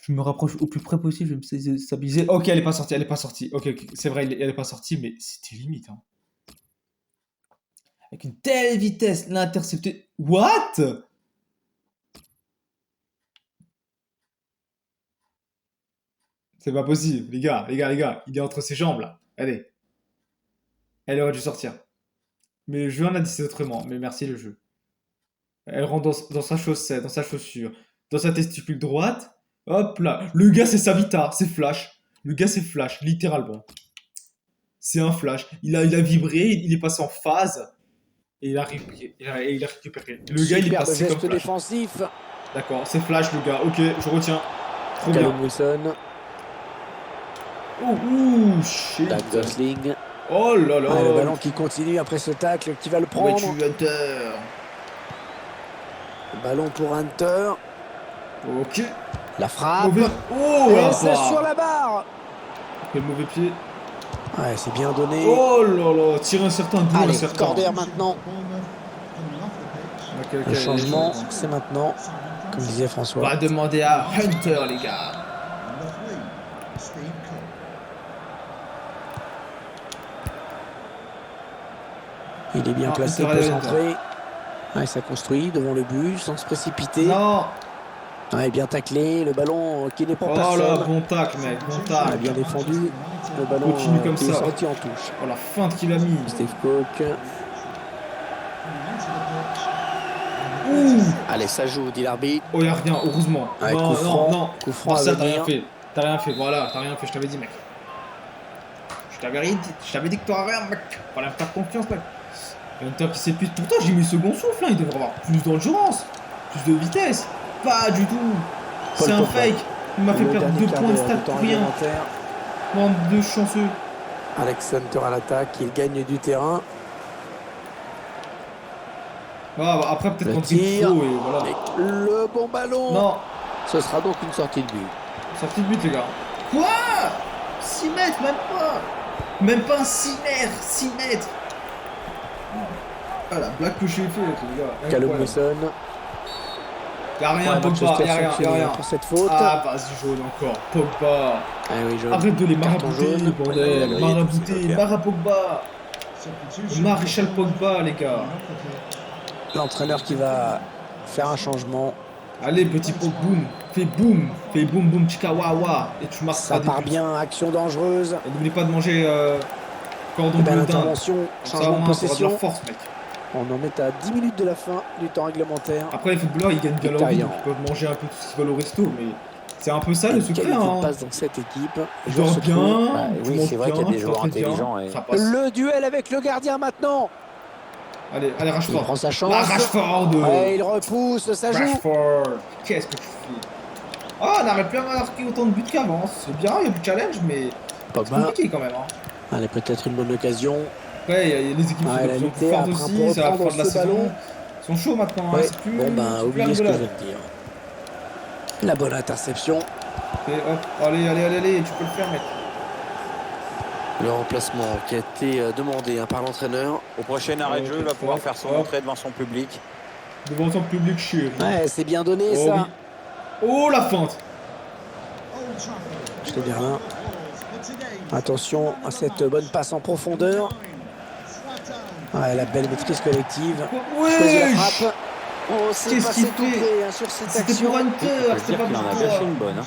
Je me rapproche au plus près possible, je vais me stabiliser. Ok, elle est pas sortie. Ok, c'est vrai, elle est pas sortie, mais c'était limite. Hein. Avec une telle vitesse, l'intercepter... What? C'est pas possible, les gars. Il est entre ses jambes, là. Allez. Elle aurait dû sortir. Mais le jeu en a décidé autrement. Mais merci, le jeu. Elle rentre dans sa chaussette, dans sa chaussure, dans sa testicule droite. Hop là. Le gars, c'est sa vita. C'est flash. Le gars, c'est flash, littéralement. C'est un flash. Il a vibré, il est passé en phase. Et il a récupéré. Le gars, il est passé geste comme flash. défensif. D'accord, c'est flash, le gars. Ok, je retiens. Trop bien. Callum Wilson. Ouh, shit. Dak Gosling. Oh là là. Ah, le ballon qui continue après ce tacle, qui va le prendre. Ouais, tu Hunter. Ballon pour Hunter. Ok. La frappe. Mauvais. Oh Et là c'est sur la barre. Quel mauvais pied. Ouais, c'est bien donné. Oh là là. Tire un certain, d'où un Allez, certain. Corder maintenant. Ok, Le changement, c'est maintenant. Comme disait On François. va demander à Hunter, les gars. Il est bien Ah, placé Hunter, pour allez, centrer. Ouais, ça construit devant le but sans se précipiter. Non. Ouais, bien taclé. Le ballon qui n'est pour Oh là, personne. bon tac, mec. Bon Il a tac. bien défendu. Le ballon Continue comme qui est ça. sorti en touche. Oh la feinte qu'il a mis. Steve Cook. Ouh. Allez, ça joue, dit l'arbitre. Oh, y'a rien, heureusement. Ouais, non, coup franc. non. Coup franc à Martial, t'as venir. rien fait. Voilà, t'as rien fait, je t'avais dit, mec. Je t'avais dit que t'auras rien, mec. Fallait me faire confiance, mec. Hunter qui s'épuise. Pourtant, j'ai mis second souffle, hein. Il devrait avoir plus d'endurance, plus de vitesse. Pas du tout. C'est un Pogba. fake. Il m'a fait Le perdre dernier 2 quart points de d'heure stat du temps pour rien. réglementaire. Bande de chanceux. Alex Hunter à l'attaque, il gagne du terrain. Ah, bah, après, peut-être Le contre il tir. faut et voilà. Et le bon ballon. Non, Ce sera donc une sortie de but. sortie de but, les gars. Quoi? 6 mètres, même pas. Même pas un 6 mètres. 6 mètres. Ah, la blague que j'ai fait, les gars. Callum Incroyable. Wilson. Y'a rien, Ouais, Pogba, Manchester y'a rien, sanctionné y'a rien. pour cette faute. Ah, vas-y, jaune encore. Pogba. Ah oui, jaune. Arrête de les Carton marabouter, jaune. bordel. Ouais, Marabouter, c'est Mara Pogba. Maréchal Pogba, les gars. L'entraîneur qui va faire un changement. Allez, petit Pogba, boum. Fais boum, boum, chika, wa, wa. Et tu marques Ça des part buts. bien, action dangereuse. Et n'oublie pas de manger cordon Et bien bleu d'Inde. l'intervention, Ça, changement de au moins, t'auras de la possession. force, mec. On en est à 10 minutes de la fin du temps réglementaire. Après, les footballeurs, ils gagnent bien leur vie, Victorian. donc ils peuvent manger un peu tout ce qu'ils veulent au resto, mais c'est un peu ça le Une secret, qualité hein. de passe dans cette équipe. Tu Je dors se trouve. bien, Bah, tu oui, manges c'est vrai qu'il y a bien, des tu joueurs t'entraînes bien, intelligents et- ça passe. Le duel avec le gardien maintenant. Allez, Il Rashford. prend sa chance. Ah, Rashford. Ouais, il repousse, ça joue. Rashford. Qu'est-ce que tu fais? Ah, on aurait pu marquer autant de buts qu'avant. C'est bien, il y a plus de challenge, mais c'est Pogba. compliqué quand même, hein. Allez, peut-être une bonne occasion. Après, il y a les équipes qui Ouais, sont la de plus en plus lutte fortes après un aussi, peu c'est la fin reprendre de la ce saison. ballon. Ils sont chauds maintenant, hein. Ouais. C'est plus. Bon, ben, c'est plus oubliez ce que je rigolade. viens de dire. La bonne interception. Et hop, allez, tu peux le faire, mec. Le remplacement qui a été demandé par l'entraîneur. Au prochain arrêt de jeu, il va pouvoir faire son Hop. entrée devant son public. Devant son public chéri. Ouais, c'est bien donné Oh, ça. oui. Oh, la feinte. Je te dis rien. Attention à cette bonne passe en profondeur. Ouais, la belle maîtrise collective. Choisit la Ouais. frappe. Oh, c'est Qu'est-ce passé qu'il tout fait? près hein, sur cette C'était action. pour Hunter, On peut c'était dire pas qu'il en pour a toi. gâché une bonne. Hein.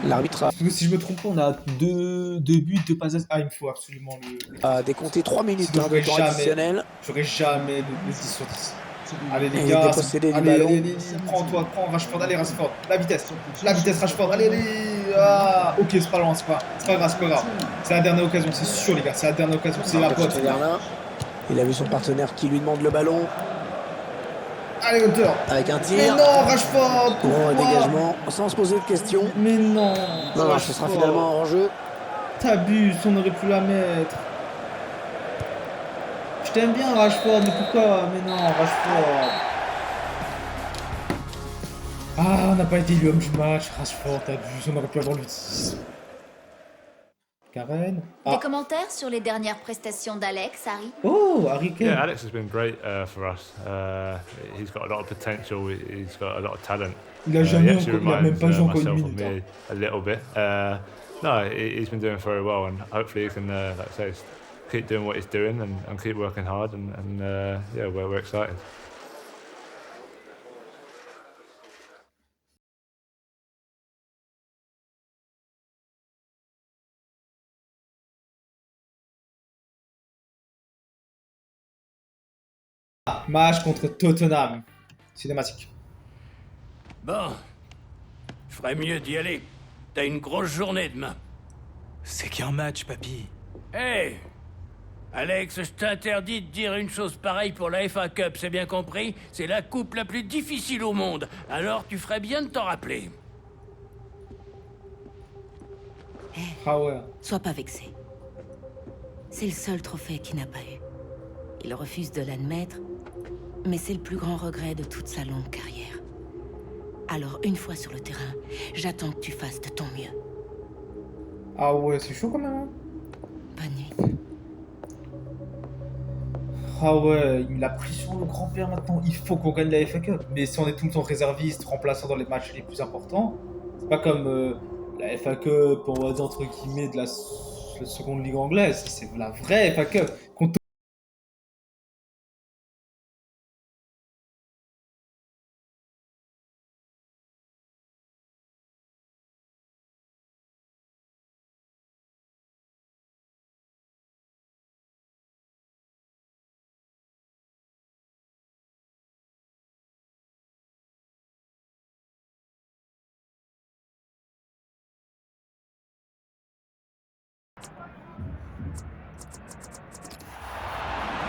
L'arbitre Parce que si je me trompe pas, on a deux buts, deux passes. Ah, il me faut absolument le. a décompté 3 minutes Sinon, de j'aurais temps jamais- additionnel. J'aurais jamais de 10 sur 10. Allez, Et les il gars. est dépossédé du allez, ballon. allez, prends Rashford, allez, Rashford. La vitesse, Rashford. Allez. Ah, ok, c'est pas loin, c'est pas grave. C'est la dernière occasion, c'est sûr, les gars. C'est la dernière occasion, c'est la pote. Il a vu son partenaire qui lui demande le ballon Allez, Hunter. avec un Mais tir. non, Rashford. Bon, pourquoi dégagement sans se poser de questions. Mais non. Non, ce sera finalement hors jeu. T'abuses, on aurait pu la mettre. Je t'aime bien, Rashford, mais pourquoi? Mais non, Rashford. Ah, on n'a pas été l'homme du match. Rashford, t'abuses, on aurait pu avoir le 10. Karen? Des Ah. commentaires sur les dernières prestations d'Alex, Harry? Oh, Harry Kane. Yeah, Alex has been great for us. He's got a lot of potential. He's got a lot of talent. Il a jamais He actually encore, il a même reminds pas joué encore une myself of minute. me a little bit. No, he's been doing very well, and hopefully he can, like I say, keep doing what he's doing and keep working hard. And yeah, we're excited. Match contre Tottenham. Cinématique. Bon, je ferais mieux d'y aller. T'as une grosse journée demain. C'est qu'un match, papy. Hé Alex, je t'interdis de dire une chose pareille pour la FA Cup, c'est bien compris? C'est la coupe la plus difficile au monde, alors tu ferais bien de t'en rappeler. Ah ouais. Sois pas vexé. C'est le seul trophée qu'il n'a pas eu. Il refuse de l'admettre, mais c'est le plus grand regret de toute sa longue carrière. Alors, une fois sur le terrain, j'attends que tu fasses de ton mieux. Ah ouais, c'est chaud quand même. Hein. Bonne nuit. Ah ouais, il a pris sur le grand-père maintenant. Il faut qu'on gagne la FA Cup. Mais si on est tout le temps réserviste, remplaçant dans les matchs les plus importants, c'est pas comme la FA Cup, on va dire entre guillemets, de la seconde ligue anglaise. C'est la vraie FA Cup.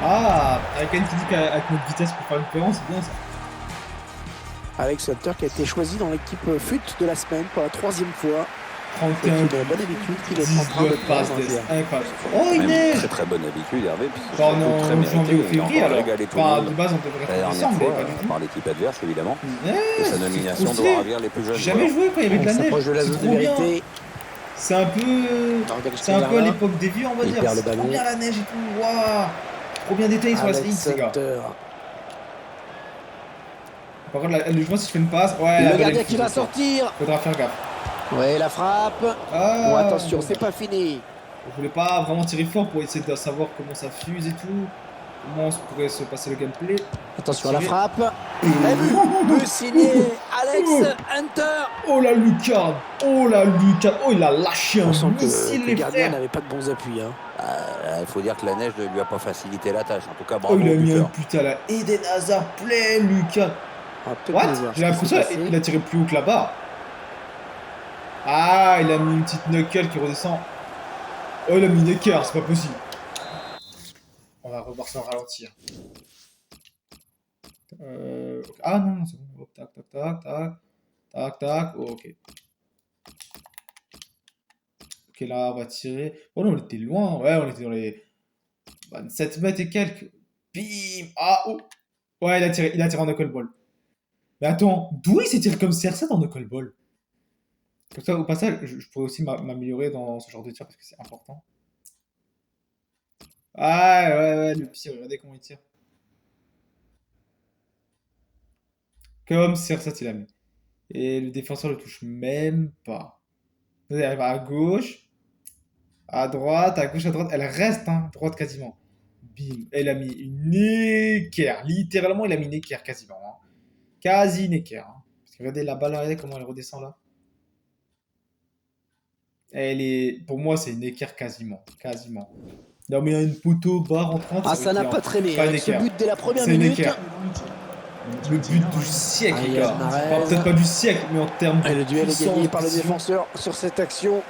Ah, avec Anne qui dit qu'avec notre vitesse pour faire une cohérence, c'est bien ça. Alex Hunter qui a été choisi dans l'équipe FUT de la semaine pour la 3e fois. 31 Et qui a la bonne habitude qu'il est en train de 19 passes prendre. d'ess. Incroyable. Oh, il Même neige. très très bonne habitude, Hervé, puisque Bon, c'est non, très mérité. janvier ou Il a février encore alors. régalé tout le Enfin, monde. de base, on devrait La être dernière ensemble, mais fois, pas du tout. par l'équipe adverse, évidemment. Ouais, Et sa c'est nomination trop doit stylé. ravir les plus jeunes J'ai jamais joueurs. joué quand il y avait de la On neige. s'approche de la C'est zone de trop bien. vérité. C'est un peu. C'est un peu à l'époque des vieux, on va Il dire. perd le C'est trop ballon. bien la neige et tout. Waouh. Trop bien détaillé sur la Alex slide, ces gars. Hunter. Par contre, je vois si je fais une passe. Ouais, le gardien qui va sortir. Faudra faire gaffe. Ouais, la frappe. Ah, Bon, attention, c'est pas fini. Je voulais pas vraiment tirer fort pour essayer de savoir comment ça fuse et tout. Comment pourrait se passer le gameplay. Attention à la frappe. But signé Alex Hunter. Oh la lucarne. Oh la lucarne. Oh, il a lâché un missile, le les gardien frères. n'avait pas de bons appuis. Hein. Il faut dire que la neige ne lui a pas facilité la tâche. En tout cas, bravo Oh, il a au mis un buteur. putain là. Eden Hazard plein lucarne. What? J'ai l'impression qu'il a tiré plus haut que là-bas. Ah, il a mis une petite knuckle qui redescend. Oh, il a mis une équerre, c'est pas possible. On va revoir ça en ralentir. Ah non, c'est bon. Hop, tac, tac, tac, tac. Tac, tac. Oh, ok. Ok, là, on va tirer. Oh non, on était loin. Ouais, on était dans les 27 mètres et quelques. Bim. Ah, oh. Ouais, il a tiré en knuckleball. Mais attends, d'où il s'est tiré comme CR7 en knuckleball? Comme ça, au passage, je pourrais aussi m'améliorer dans ce genre de tir parce que c'est important. Ah, ouais, le pire, regardez comment il tire. Comme CR7 il a mis. Et le défenseur le touche même pas. Elle arrive à gauche, à droite, à gauche, à droite. Elle reste, hein, droite quasiment. Bim. Elle a mis une équerre. Littéralement, il a mis une équerre quasiment. Hein. Quasi une équerre. Hein. Parce que regardez la balle, regardez comment elle redescend là. Elle est, pour moi, c'est une équerre quasiment. Quasiment. Non, mais il y a une poteau bas rentrante. Ah, ça n'a pas traîné. Pas Avec ce but dès la première minute. Le but du siècle, les gars. Peut-être pas du siècle, mais en termes de. Et le duel est gagné par le défenseur sur cette action.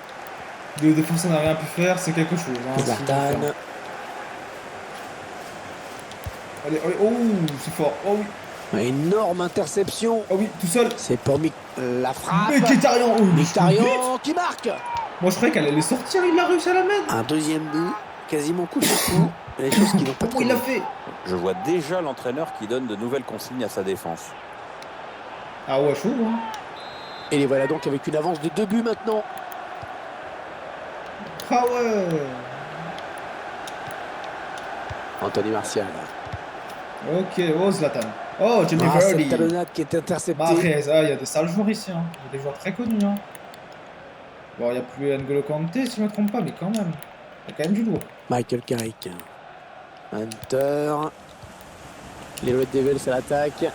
Le défenseur n'a rien pu faire, c'est quelque chose. Hein, Zlatan. Allez, oh, c'est fort. Oh oui. Énorme interception. Oh oui, tout seul. C'est pour la frappe. Mkhitaryan. Oh, Mkhitaryan qui marque. Moi, je croyais qu'elle allait sortir, il a réussi à la mettre. Un deuxième but, quasiment coup sur coup. Les choses qui n'ont pas il l'a fait. Je vois déjà l'entraîneur qui donne de nouvelles consignes à sa défense. Ah ouais, chaud, hein. Et les voilà donc avec une avance de 2 buts maintenant. Ah ouais. Anthony Martial. Ok, oh Zlatan. Oh, Jamie Vardy. Cette talonnade qui est interceptée. Mahrez, il y a des sales joueurs ici. Hein. Il y a des joueurs très connus. Hein. Bon, il n'y a plus N'Golo Kanté, si je ne me trompe pas, mais quand même. Il y a quand même du lourd. Michael Carrick. Hunter. Les Red Devils à l'attaque.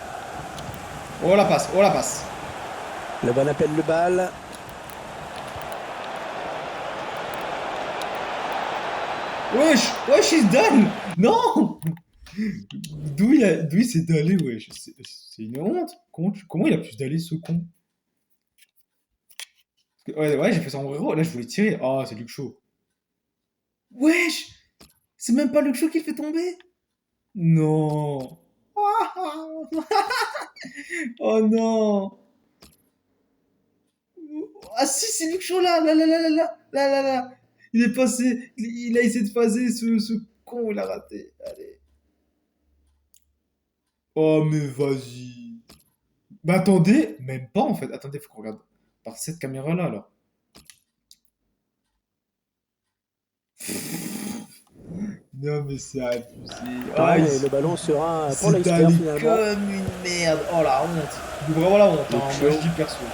Oh la passe, oh la passe. Le bon appelle le bal. Wesh, wesh, il se donne. Non. D'où il s'est dallé, wesh. C'est une honte. Comment il a pu se daller, ce con? Ouais, j'ai fait ça en héros. Là, je voulais tirer. Ah, c'est Luke Shaw. Wesh. C'est même pas Luke Shaw qui le fait tomber. Non. Oh non. Ah si, c'est Luke Shaw là. Là. Il est passé. Il a essayé de phaser ce con, il a raté. Allez. Oh mais vas-y. Bah attendez, même pas en fait. Attendez, faut qu'on regarde par cette caméra là alors. Non mais c'est abusé. Ah, le ballon sera pour l'expert finalement. Comme une merde. Oh la honte. Vraiment la honte. Hein. Moi je dis perso.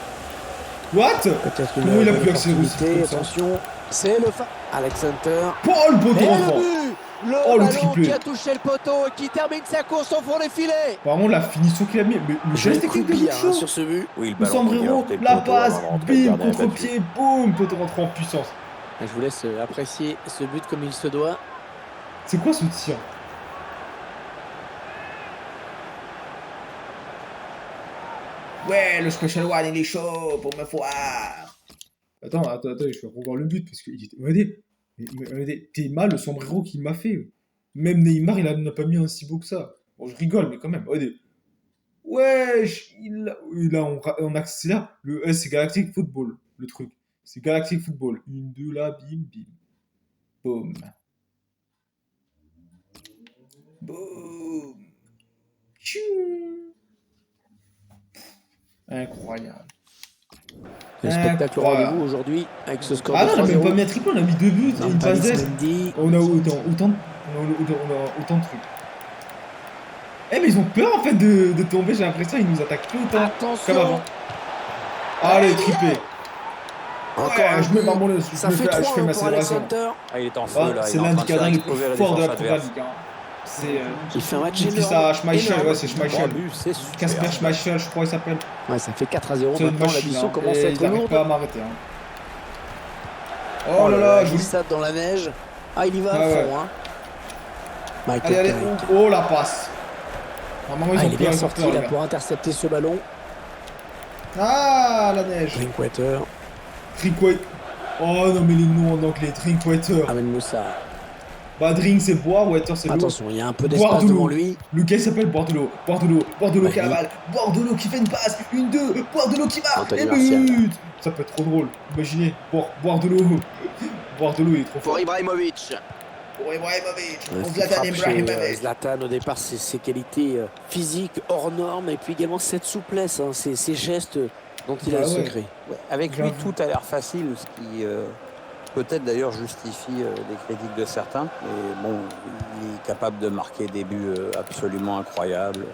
What? Comment il a pu accéder? Attention, c'est le Alex Hunter. Oh le poteau rentrant. Le ballon qui a touché le poteau et qui termine sa course au fond des filets. Vraiment la finition qu'il a mis. Mais le geste technique de Luke Shaw sur ce but. Oui, le sombrero, la passe, bim, contre-pied, boum, poteau rentrant en puissance. Je vous laisse apprécier ce but comme il se doit. C'est quoi ce tir? Ouais, le Special One, il est chaud pour me voir. Attends, je vais revoir le but parce que il était... Regardez, Théma, le sombrero qu'il m'a fait. Même Neymar, il n'a pas mis un si beau que ça. Bon, je rigole, mais quand même. Regardez. Wesh, on accélère. C'est Galactic Football, le truc. C'est Galactic Football. 1, 2, là, bim. Boum. Boum. Incroyable. Le spectacle au rendez-vous aujourd'hui avec ce score. Ah non, on n'a même pas mis un triple, on a mis 2 buts et une passe d'aide. On a autant de trucs. Eh mais ils ont peur en fait de tomber, j'ai l'impression ils nous attaquent plus autant Attention. comme avant. Allez, trippé. Encore Ouais, un je me but. mets mon je Ça me fait fais- 3 je fais ma pour Alex célébration. Hunter. Ah, il est en feu Ah, là. c'est il est en train de l'indicateur faire le exploser la plus fort de la défense Première adverse. Ligue. Hein. C'est Il fait un match qui ça, Schmeichel, énorme. ouais c'est Schmeichel. C'est super. Casper Schmeichel, je crois il s'appelle. Ouais, ça fait 4-0 C'est une maintenant. La machine, mission hein. commence Et à il être n'arrive lourde. pas à m'arrêter. Hein. Oh là là, joli. glissade dans la neige. Ah, il y va à Ouais, fond. Hein. Michael Allez, Carrick. oh la passe. Normalement Ah, ils il ont est bien peur, ils ont sorti peur, là les gars. pour intercepter ce ballon. Ah la neige. Drinkwater. Drinkwater. Oh non mais les noms en anglais, Drinkwater. Amène Moussa. Bah drink c'est boire, water c'est l'eau. Attention, il y a un peu Boire d'espace de devant l'eau. lui. Le gars il s'appelle boire de l'eau. Boire de l'eau. Boire de l'eau Bah, qui a la lui. balle. Boire de l'eau qui fait une passe. Une, deux. Boire de l'eau qui va. Anthony Et Martial. but. Ça peut être trop drôle. Imaginez. Boire de l'eau. Boire de l'eau il est trop fort. Ibrahimovic. Pour Ibrahimovic. Ce Pour qui Zlatan frappe chez Ibrahimovic. Zlatan au départ, c'est ses qualités physiques hors normes et puis également cette souplesse, hein, ces gestes dont il a Bah le ouais. secret. Avec lui, J'avoue. tout a l'air facile, ce qui peut-être d'ailleurs justifie les critiques de certains. Mais bon, il est capable de marquer des buts absolument incroyables,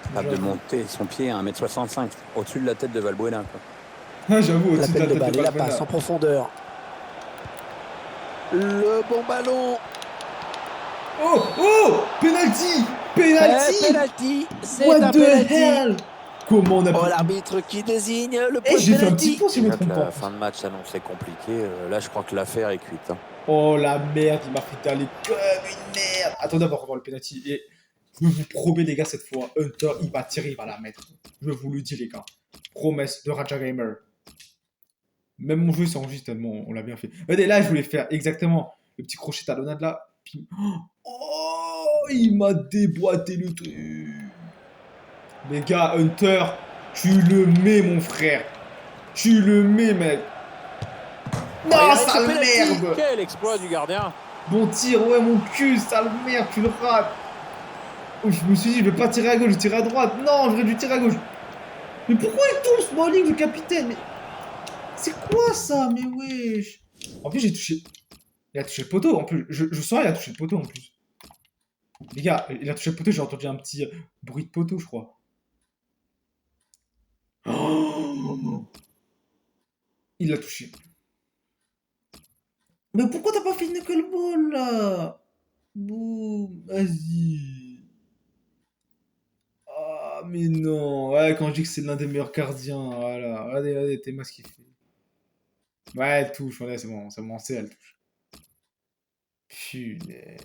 capable de J'avoue. monter son pied à 1m65, au-dessus de la tête de Valbuena, quoi. Ah, j'avoue, au-dessus de L'appel la de tête balle de et la Valbuena. passe en profondeur. Le bon ballon. Oh, penalty, Penalty. C'est What un the penalty. hell? Comment on a Oh, pu... l'arbitre qui désigne le Eh, point j'ai de fait un petit penalty. pont si je me Déjà que trompe la pas. fin de match s'annonçait compliquée, là je crois que l'affaire est cuite. Hein. Oh la merde, il m'a fait aller comme une merde. Attendez, on va revoir le penalty. Et je vous promets, les gars, cette fois, Hunter, il va tirer, il va la mettre. Je vous le dis, les gars. Promesse de Raja Gamer. Même mon jeu s'enregistre tellement on l'a bien fait. Regardez, là, je voulais faire exactement le petit crochet talonnade là. Puis... Oh, il m'a déboîté le truc. Les gars, Hunter, tu le mets, mon frère. Tu le mets, mec. Non, sale merde. Quel exploit du gardien. Bon tir, ouais, mon cul, sale merde, tu le rates. Oh, je me suis dit, je vais pas tirer à gauche, je vais tirer à droite. Non, j'aurais dû tirer à gauche. Mais pourquoi il tourne Smalling, le capitaine? Mais c'est quoi ça? Mais wesh. En plus, j'ai touché. Il a touché le poteau, en plus. Je sens qu'il a touché le poteau, en plus. Les gars, il a touché le poteau, j'ai entendu un petit bruit de poteau, je crois. Oh, il l'a touché. Mais pourquoi t'as pas fait une knuckleball là? Boum, vas-y. Ah, mais non. Ouais, quand je dis que c'est l'un des meilleurs gardiens, voilà. Regardez, t'es masqué. Ouais, elle touche, ouais, c'est bon, on sait, elle touche. Punaise.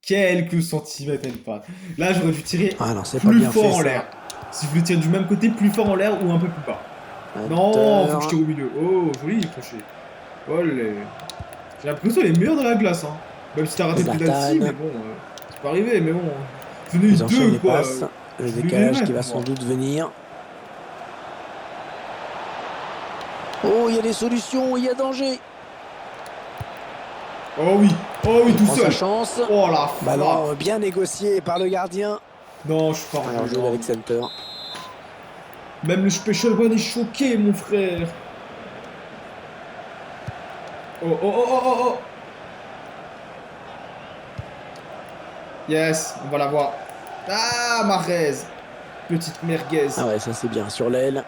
Quelques centimètres, elle passe. Là, j'aurais dû tirer Ah non, c'est pas plus bien fort fait, en ça. l'air. Si je voulais tirer du même côté, plus fort en l'air ou un peu plus bas. Non, faut que je tire au milieu. Oh, joli, crochet. Olé. J'ai l'impression qu'elle est meilleure dans la glace, hein. Même si t'as raté le Zlatan. penalty, mais bon, c'est pas arrivé, mais bon. C'est venu Ils enchaînent deux, les quoi. passes. Le je vais décalage les qui va mettre, sans moi. doute venir. Oh, il y a des solutions, il y a danger. Oh oui, tout Prend sa seul. chance. Oh la Ballon frappe. bien négocié par le gardien. Non, je suis pas Alors, joué avec Center. Même le Special One est choqué, mon frère. Oh. Yes, on va la voir. Ah, Mahrez. Petite merguez. Ah ouais, ça c'est bien. Sur l'aile.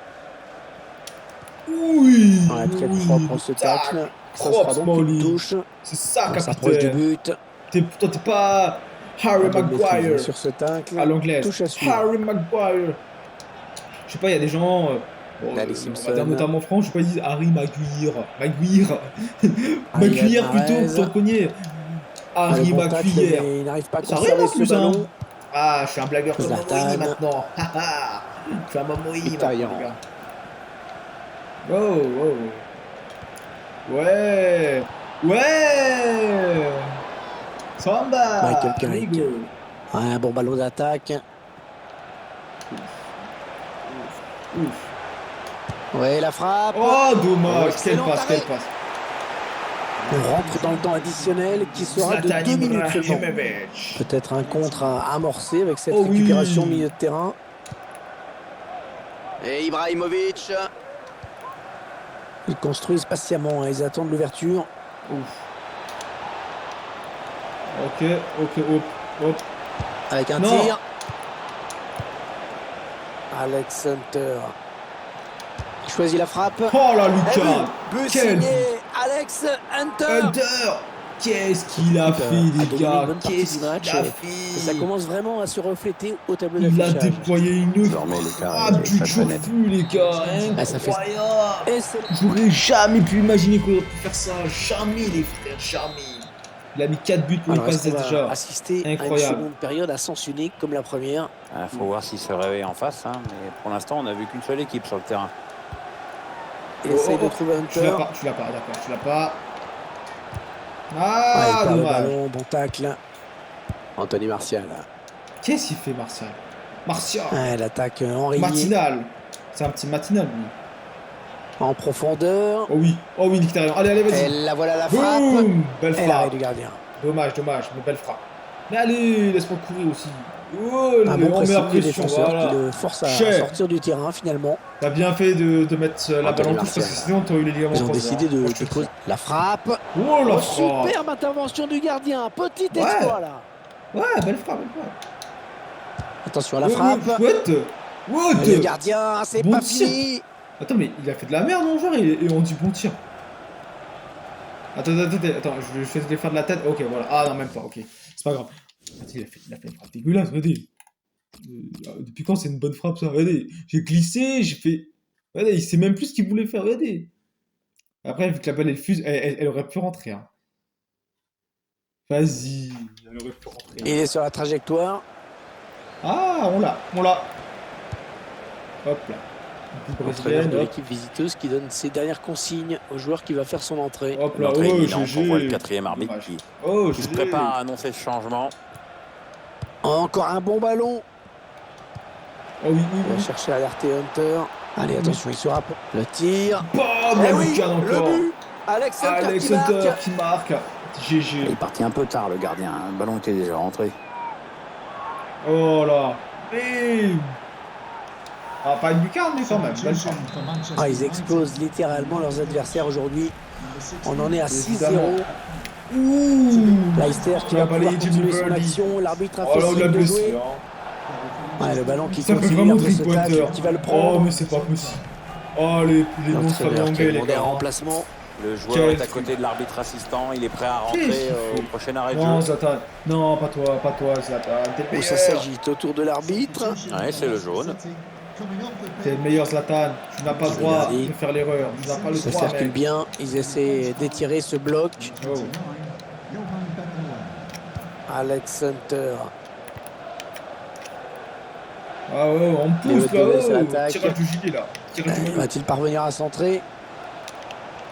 Oui. Ouais, très oui. propre ce tacle. Ça sera donc une touche. C'est ça, On s'approche du capitaine. but. Toi, t'es pas Harry Un peu de maîtrise Maguire. sur ce tacle. À l'anglaise. Touche à suivre. Harry Maguire. Je sais pas, il y a des gens. Danny on Simpson. va dire notamment en France, je sais pas, ils disent Harry Maguire. Maguire. Maguire plutôt, Mahrez. t'en connais. Harry Le bon tacle, Maguire. mais il n'arrive pas à Ça conserver rime en ce plus, hein. ballon. Ah, je suis un blagueur comme Zlatan. Moïse maintenant. Je suis un Moïse maintenant, Mkhitaryan. les gars. Oh. Ouais. Samba. Michael Carrick. Amigo. Ouais, un bon ballon d'attaque. Ouf. Ouais, la frappe. Oh, dommage. Quelle Excellent passe, arrêt. quelle passe. On rentre dans le temps additionnel qui sera de Zlatan 2 minutes seulement. Ibrahimovic. Peut-être un contre à amorcer avec cette Oh oui. récupération au milieu de terrain. Et Ibrahimovic. Ils construisent patiemment, hein, ils attendent l'ouverture. Ouf. Ok, hop. Avec un Non. tir. Alex Hunter. Il choisit la frappe. Oh là, Lucas. But Quel signé Alex Hunter. Hunter. Qu'est-ce qu'il a fait, les gars? Qu'est-ce qu'il a fait? Et ça commence vraiment à se refléter au tableau Il a d'affichage. déployé une Désormais, l'écart frappe est du très, très net. turfu, les gars. Ah, ça fait- Incroyable. Et c'est J'aurais jamais pu imaginer qu'on aurait pu faire ça. Jamais, les frères, jamais. Il a mis 4 buts pour Alors, une est-ce passe qu'on va déjà. assister à une Incroyable. seconde période à sens unique comme la première. Il faut voir s'il se réveille en face. Hein, mais pour l'instant, on n'a vu qu'une seule équipe sur le terrain. Il essaye de trouver Tu l'as Hunter. pas, tu l'as pas, d'accord, tu l'as pas. Ah, il Ah, perd le dommage. ballon, bon tacle. Anthony Martial. Qu'est-ce qu'il fait, Martial? Martial. Ouais, l'attaque enrayée Matinal. C'est un petit matinal, lui. en profondeur. Oh oui, Mkhitaryan. Allez, Et vas-y. la voilà la frappe. Boum. Belle Et l'arrêt frappe. du gardien. Dommage, mais belle frappe. Mais allez, laisse-moi courir aussi. Oh, Un on bon met la pressing du pression, défenseur voilà. qui le force à Cher. sortir du terrain finalement. T'as bien fait de mettre la balle en touche Martial. parce que sinon t'aurais eu les ligaments Ils ont croisés, décidé hein. de Moi, je te le poser dis. la frappe. Oh la Oh, frappe. superbe intervention du gardien. Petit Ouais. exploit là. Ouais, belle frappe, belle frappe. Attention à la frappe. What? Le gardien, c'est Bon pas tir. fini. Attends, mais il a fait de la merde, non, genre, et on dit bon tir. Attends, je vais te les faire de la tête. Ok, voilà. Ah non, même pas, ok. C'est pas grave. Attends, il a fait une frappe dégueulasse, regardez. Depuis quand c'est une bonne frappe, ça? Regardez, j'ai glissé, j'ai fait... Regardez, il sait même plus ce qu'il voulait faire, regardez. Après, vu que la balle, elle fuse, elle aurait pu rentrer, hein. Vas-y, elle aurait pu rentrer. Il est sur la trajectoire. Ah, on l'a. Hop là. L'entraîneur de l'équipe visiteuse qui donne ses dernières consignes au joueur qui va faire son entrée. Hop là, L'entrée oh, imminente, on voit le GG. quatrième arbitre qui Oh, se GG. prépare à annoncer ce changement. Encore un bon ballon. Oh oui, Il va chercher à alerter Hunter. Allez, attention, il se rappelle. Le tir. Bam, Eh la oui, lucarne encore. le but. Alex Hunter Alex qui Hunter marque. qui marque. GG. Il est parti un peu tard, le gardien. Le ballon était déjà rentré. Oh là. Bim. Ah, pas une lucarne, mais quand même. Belle frappe. Ah, ils explosent littéralement leurs adversaires aujourd'hui. On en est à 6-0. Évidemment. Ouh. Leicester qui On a va pouvoir balayé Jimmy continuer son Vardy. action. L'arbitre a Oh fait là, on signe l'a de blessé. jouer. Hein. Ouais, le ballon qui Ça peut continue vraiment après ce tripoter. tacle, qui va le Oh, prendre. mais c'est pas possible. Oh, les monstres L'entraîneur qui a anglais, les demandé un gars. remplacement. Le joueur Quel est à côté de l'arbitre assistant. Il est prêt à Qu'est-ce rentrer qu'il au fait prochain arrêt de Non, jeu. Zlatan. Non, pas toi, Zlatan. T'es le Où ça meilleur. s'agite autour de l'arbitre. Ouais, c'est le jaune. T'es le meilleur, Zlatan. Tu n'as pas le droit Vardy. de faire l'erreur. Tu n'as pas le Ça droit, circule mec. bien. Ils essaient d'étirer ce bloc. Oh. Alex Hunter. Ah ouais, on me Les pousse Red là, Devils à oh. l'attaque. Tirage du gilet là. Tirage du gilet. Va-t-il parvenir à centrer?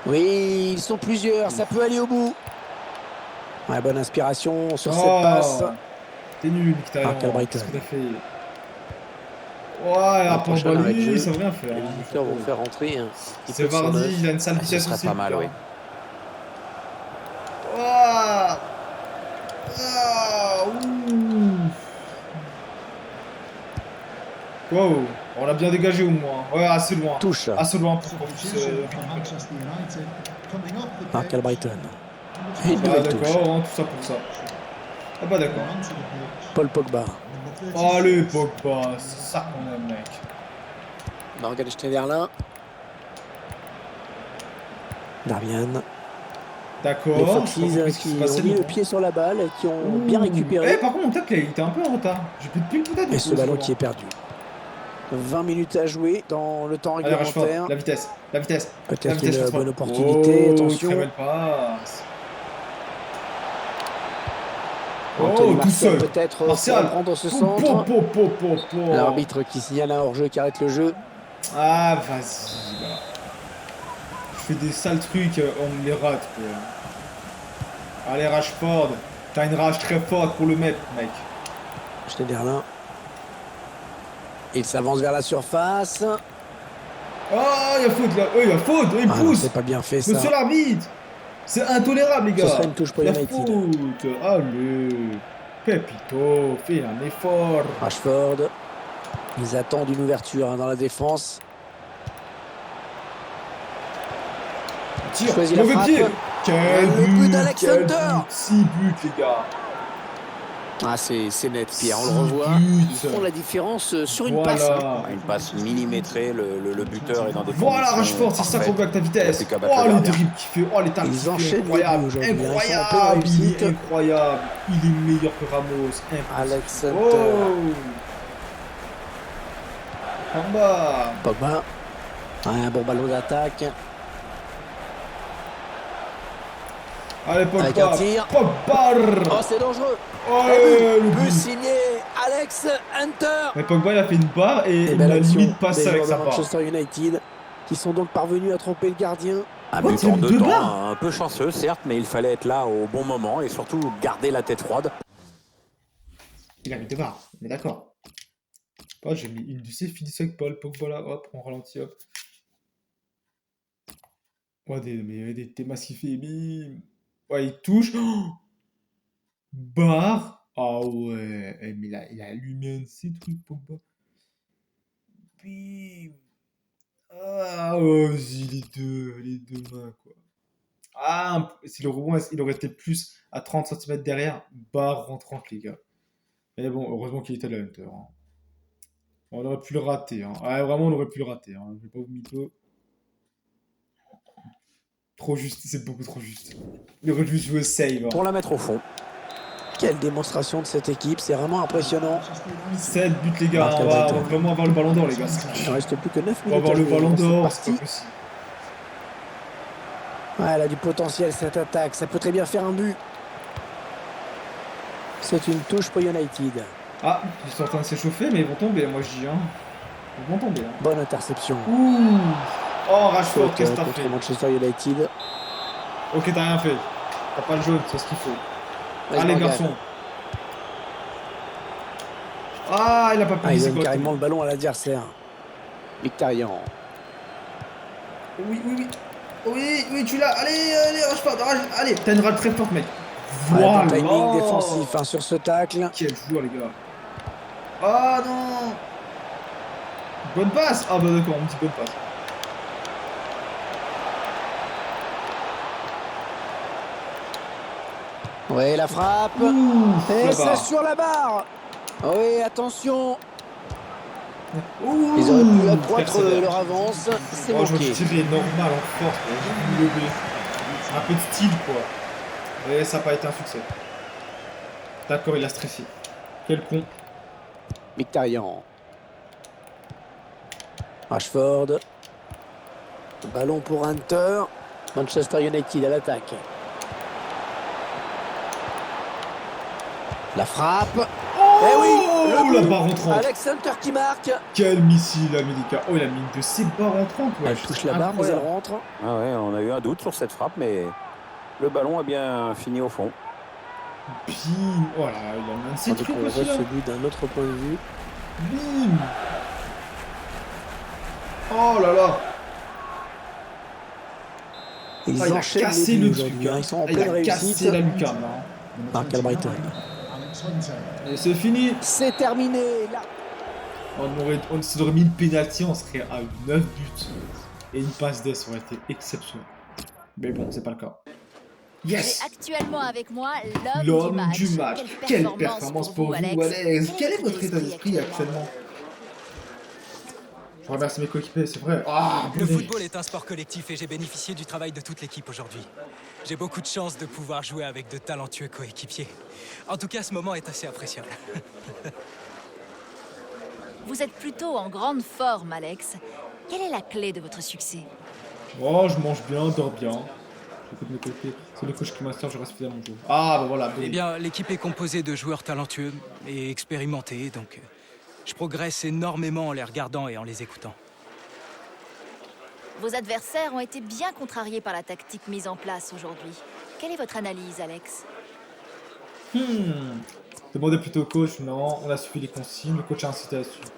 Oui, ils sont plusieurs. Ça peut aller au bout. Ouais, bonne inspiration sur cette passe. T'es nul, Mkhitaryan. Marc Albrighton. Qu'est-ce qu'il a fait? Ouais, après prochain arrêt de lui, jeu. ça veut rien faire. Les visiteurs vont faire rentrer un petit C'est peu de son Vardy, œuf. il a une sale Ce vitesse serait aussi. pas mal, oui. Ah, ouh. Wow, on l'a bien dégagé au moins. Ouais, assez loin. Touche. Assez loin pour qu'on puisse. Marc Albrighton. Une Ah nouvelle touche. d'accord, hein, tout ça pour ça. Ah bah d'accord. Paul Pogba. Allez, Pogba, c'est ça qu'on aime, mec. Morgan Schneiderlin. Darmian. D'accord. Les je Foxes comprends ce qui se passe, ont c'est mis bon. le pied sur la balle et qui ont bien récupéré. Eh, par contre, mon tacle, il était un peu en retard. J'ai plus de pile peut-être. Et ce ballon qui est perdu. 20 minutes à jouer dans le temps Allez, réglementaire. Rashford, la vitesse. Peut-être une Rashford. bonne opportunité. Oh, Attention. très belle passe. Anthony tout Martial seul. peut-être pour Martial. prendre ce Po, centre. po, po, po, po. L'arbitre qui signale un hors-jeu qui arrête le jeu. Ah, vas-y, là. Je fais des sales trucs, on me les rate, quoi. Allez, Rashford. T'as une rage très forte pour le mettre, mec. Schneiderlin. Il s'avance vers la surface. Oh, il y a faute, là. Il y a faute. Il Ah non, pousse. c'est pas bien fait ça. Monsieur l'arbitre. C'est intolérable, les gars. Ce serait une touche pour Il y a United. faute. Allez. Pepito, fais un effort. Rashford. Ils attendent une ouverture dans la défense. Tire, Choisit la mauvais frappe. pied. Quel Le but but d'Alex quel Hunter. but. 6 buts, les gars. Ah, c'est net, Pierre, on le revoit. Ils font la différence sur une passe. Hein. Une passe millimétrée, le buteur est dans des Voilà, conditions Rashford, c'est ça qu'on veut avec ta vitesse. Il a plus qu'à battre Oh, le le gardien. dribble qu'il fait. Oh, les talents. Ils enchaînent Incroyable. aujourd'hui, hein. Ils sont en pleine Incroyable. Il réussite. est incroyable. Il est meilleur que Ramos. Alex Oh. Hunter. En bas. Pogba. Un bon ballon d'attaque. Allez, Avec Pogba. un tir. Pogba. Oh, c'est dangereux. Ouais, le But but. signé Alex Hunter. Mais Pogba, il a fait une barre et il belle a action limite passé des avec joueurs sa de barre. Manchester United qui sont donc parvenus à tromper le gardien. Un What, but il y a en eu 2 deux temps, barres un peu chanceux certes, mais il fallait être là au bon moment et surtout garder la tête froide. Il a mis 2 barres, on est d'accord. Oh, j'ai mis une de ses finitions avec Paul Pogba là, hop, on ralentit, hop. Oh, des masses qui fait bim. Ouais, il touche. Oh, barre. Ah ouais, eh, mais il a allumé un de ces trucs, Pogba. Bim. Ah, oh, vas-y, les deux mains, quoi. Ah, si le rebond, il aurait été plus à 30 cm derrière, barre rentrante, les gars. Mais bon, heureusement qu'il était là, Hunter. Hein. On aurait pu le rater. Hein. Ouais, vraiment, on aurait pu le rater. Hein. Je vais pas vous mytho. Trop juste, c'est beaucoup trop juste. Il aurait dû jouer save. Hein. Pour la mettre au fond. Quelle démonstration de cette équipe, c'est vraiment impressionnant. 7 buts, les gars. On va vraiment avoir le ballon d'or, les gars. Il ne reste plus que 9 minutes. On va avoir le ballon d'or, c'est c'est pas parti. possible. Ouais, elle a du potentiel cette attaque, ça peut très bien faire un but. C'est une touche pour United. Ah, ils sont en train de s'échauffer, mais ils vont tomber, moi je dis. Hein. Ils vont tomber. Hein. Bonne interception. Ouh. Oh, Rashford, Faute, qu'est-ce que t'as contre fait? Manchester United. Ok, t'as rien fait. T'as pas le jaune, c'est ce qu'il faut. Ouais, Allez, Morgan. garçon. Ah, il a pas pu. Ah, il c'est donne quoi, carrément le ballon à l'adversaire. Mkhitaryan. Oui, oui, oui. Oui, oui, tu l'as. Allez, allez, Rashford, allez. T'as une rate très forte, mec. Ouais, Voilà. bon timing défensif hein, sur ce tacle. Quel joueur, les gars. Ah non. Bonne passe. Ah bah d'accord, on me dit bonne passe. Ouais, la frappe. Et la c'est barre. sur la barre. Oui, attention. Ouh, Ils auraient pu accroître personnel. leur avance. C'est Oh, je manqué. tirais normal en force, mais j'ai voulu lever. Un peu de style, quoi. Et ça n'a pas été un succès. D'accord, il a stressé. Quel con. Mkhitaryan. Rashford. Ballon pour Hunter. Manchester United à l'attaque. La frappe. Eh oui, Oh, le la but. barre rentrante. Alex Hunter qui marque. Quel missile, America. Oh, il a mis une de ses barres rentrantes, ouais. Elle touche la barre, mais elle rentre. Ah ouais, on a eu un doute sur cette frappe, mais le ballon a bien fini au fond. Bim. Oh là, il a mis un de ses Tandis trucs qu'on aussi, voit là. ce but d'un autre point de vue. Bim. Oh là là. Ils Ah, il a enchaînent cassé les buts le aujourd'hui, truc. hein. Hein. Ils sont en Ah, il pleine a réussite. cassé la lucarne, hein. Marc Albrighton. Et c'est fini. C'est terminé. Là. On s'aurait mis une pénalty, on serait à 9 buts. Et une passe d'ess aurait été exceptionnelle. Mais bon, c'est pas le cas. Yes. J'ai actuellement avec moi L'homme l'homme du match. Quelle performance pour vous, Alex. Quel est votre état d'esprit actuellement? Je remercie mes coéquipiers, c'est vrai. Ah, Le bonnet. football est un sport collectif et j'ai bénéficié du travail de toute l'équipe aujourd'hui. J'ai beaucoup de chance de pouvoir jouer avec de talentueux coéquipiers. En tout cas, ce moment est assez appréciable. Vous êtes plutôt en grande forme, Alex. Quelle est la clé de votre succès? Oh, je mange bien, dors bien. J'écoute mes coéquipiers. C'est le coach qui m'installe, je reste fidèle à mon jeu. Ah, bah voilà. Eh bien, l'équipe est composée de joueurs talentueux et expérimentés, donc je progresse énormément en les regardant et en les écoutant. Vos adversaires ont été bien contrariés par la tactique mise en place aujourd'hui. Quelle est votre analyse, Alex? Demandez plutôt au coach, non, on a suivi les consignes, le coach a incité à suivre.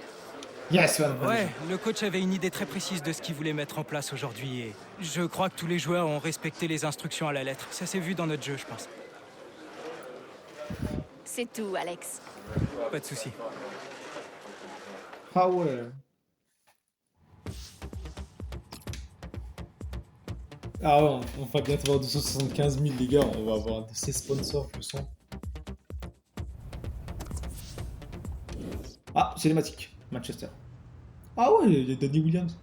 Yes, Van Van. Ouais, le coach avait une idée très précise de ce qu'il voulait mettre en place aujourd'hui et je crois que tous les joueurs ont respecté les instructions à la lettre. Ça s'est vu dans notre jeu, je pense. C'est tout, Alex. Pas de souci. Ah ouais. Ah ouais, on va bientôt avoir 275 000 les gars, on va avoir de ces sponsors, je sens. cinématique. Manchester. Ah ouais, il y a Danny Williams.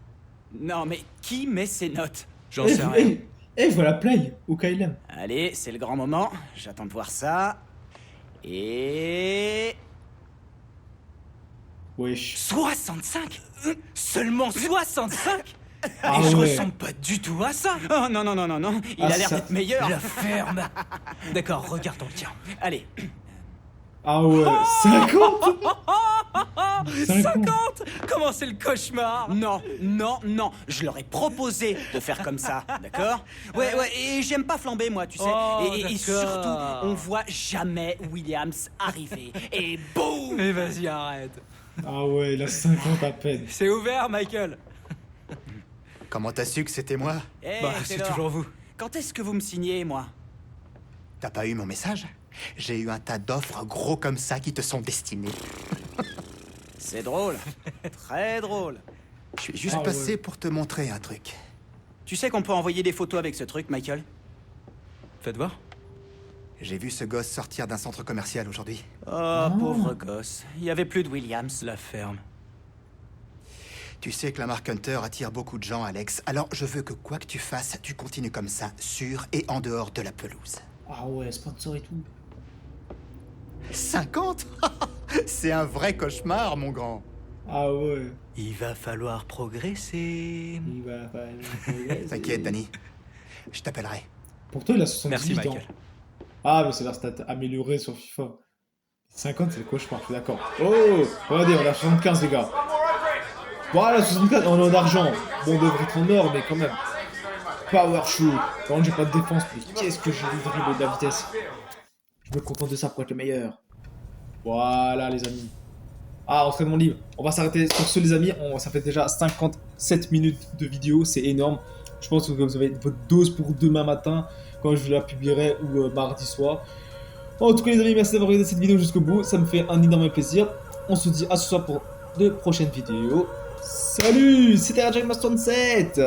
Non, mais qui met ses notes? J'en sais rien. Voilà Play au KLM. Allez, c'est le grand moment. J'attends de voir ça. Et... Wesh. 65? Seulement 65? Ah Et je ouais. ressemble pas du tout à ça. Oh non, non, non, non, non. Il Ah, a l'air ça- d'être meilleur. La ferme. D'accord, regarde ton tien. Allez. Ah ouais, 50. 50? Comment c'est le cauchemar? Non, non, non. Je leur ai proposé de faire comme ça, d'accord? Ouais, ouais, et j'aime pas flamber, moi, tu sais. Oh, et d'accord. surtout, on voit jamais Williams arriver. Et boum! Mais vas-y, arrête. Ah ouais, il a 50 à peine. C'est ouvert, Michael. Comment t'as su que c'était moi? Eh, Bah, c'est Taylor, toujours vous. Quand est-ce que vous me signez, moi? T'as pas eu mon message? J'ai eu un tas d'offres gros comme ça qui te sont destinées. C'est drôle. Très drôle. Je suis juste Ah passé ouais. pour te montrer un truc. Tu sais qu'on peut envoyer des photos avec ce truc, Michael? Faites voir. J'ai vu ce gosse sortir d'un centre commercial aujourd'hui. Oh, pauvre gosse. Il y avait plus de Williams. La ferme. Tu sais que la marque Hunter attire beaucoup de gens, Alex. Alors je veux que quoi que tu fasses, tu continues comme ça, sur et en dehors de la pelouse. Ah ouais, sponsor et tout. 50? C'est un vrai cauchemar, mon grand. Ah ouais. Il va falloir progresser. Il va falloir- T'inquiète, Danny. Je t'appellerai. Pour toi, il a 78 Merci, ans. Michael. Ah, mais c'est la stat améliorée sur FIFA. 50, c'est le cauchemar, je suis d'accord. Oh, regardez, on a 75, les gars. Voilà, 64, on est en argent. Bon, on devrait être en or, mais quand même. Power shoot. Par contre, j'ai pas de défense, mais qu'est-ce que j'ai du dribble et de la vitesse. Je me contente de ça pour être le meilleur. Voilà, les amis. Ah, entraînement libre. On va s'arrêter sur ce, les amis. Ça fait déjà 57 minutes de vidéo, c'est énorme. Je pense que vous avez votre dose pour demain matin, quand je la publierai, ou mardi soir. En tout cas, les amis, merci d'avoir regardé cette vidéo jusqu'au bout. Ça me fait un énorme plaisir. On se dit à ce soir pour de prochaines vidéos. Salut, c'était Jack Master 7.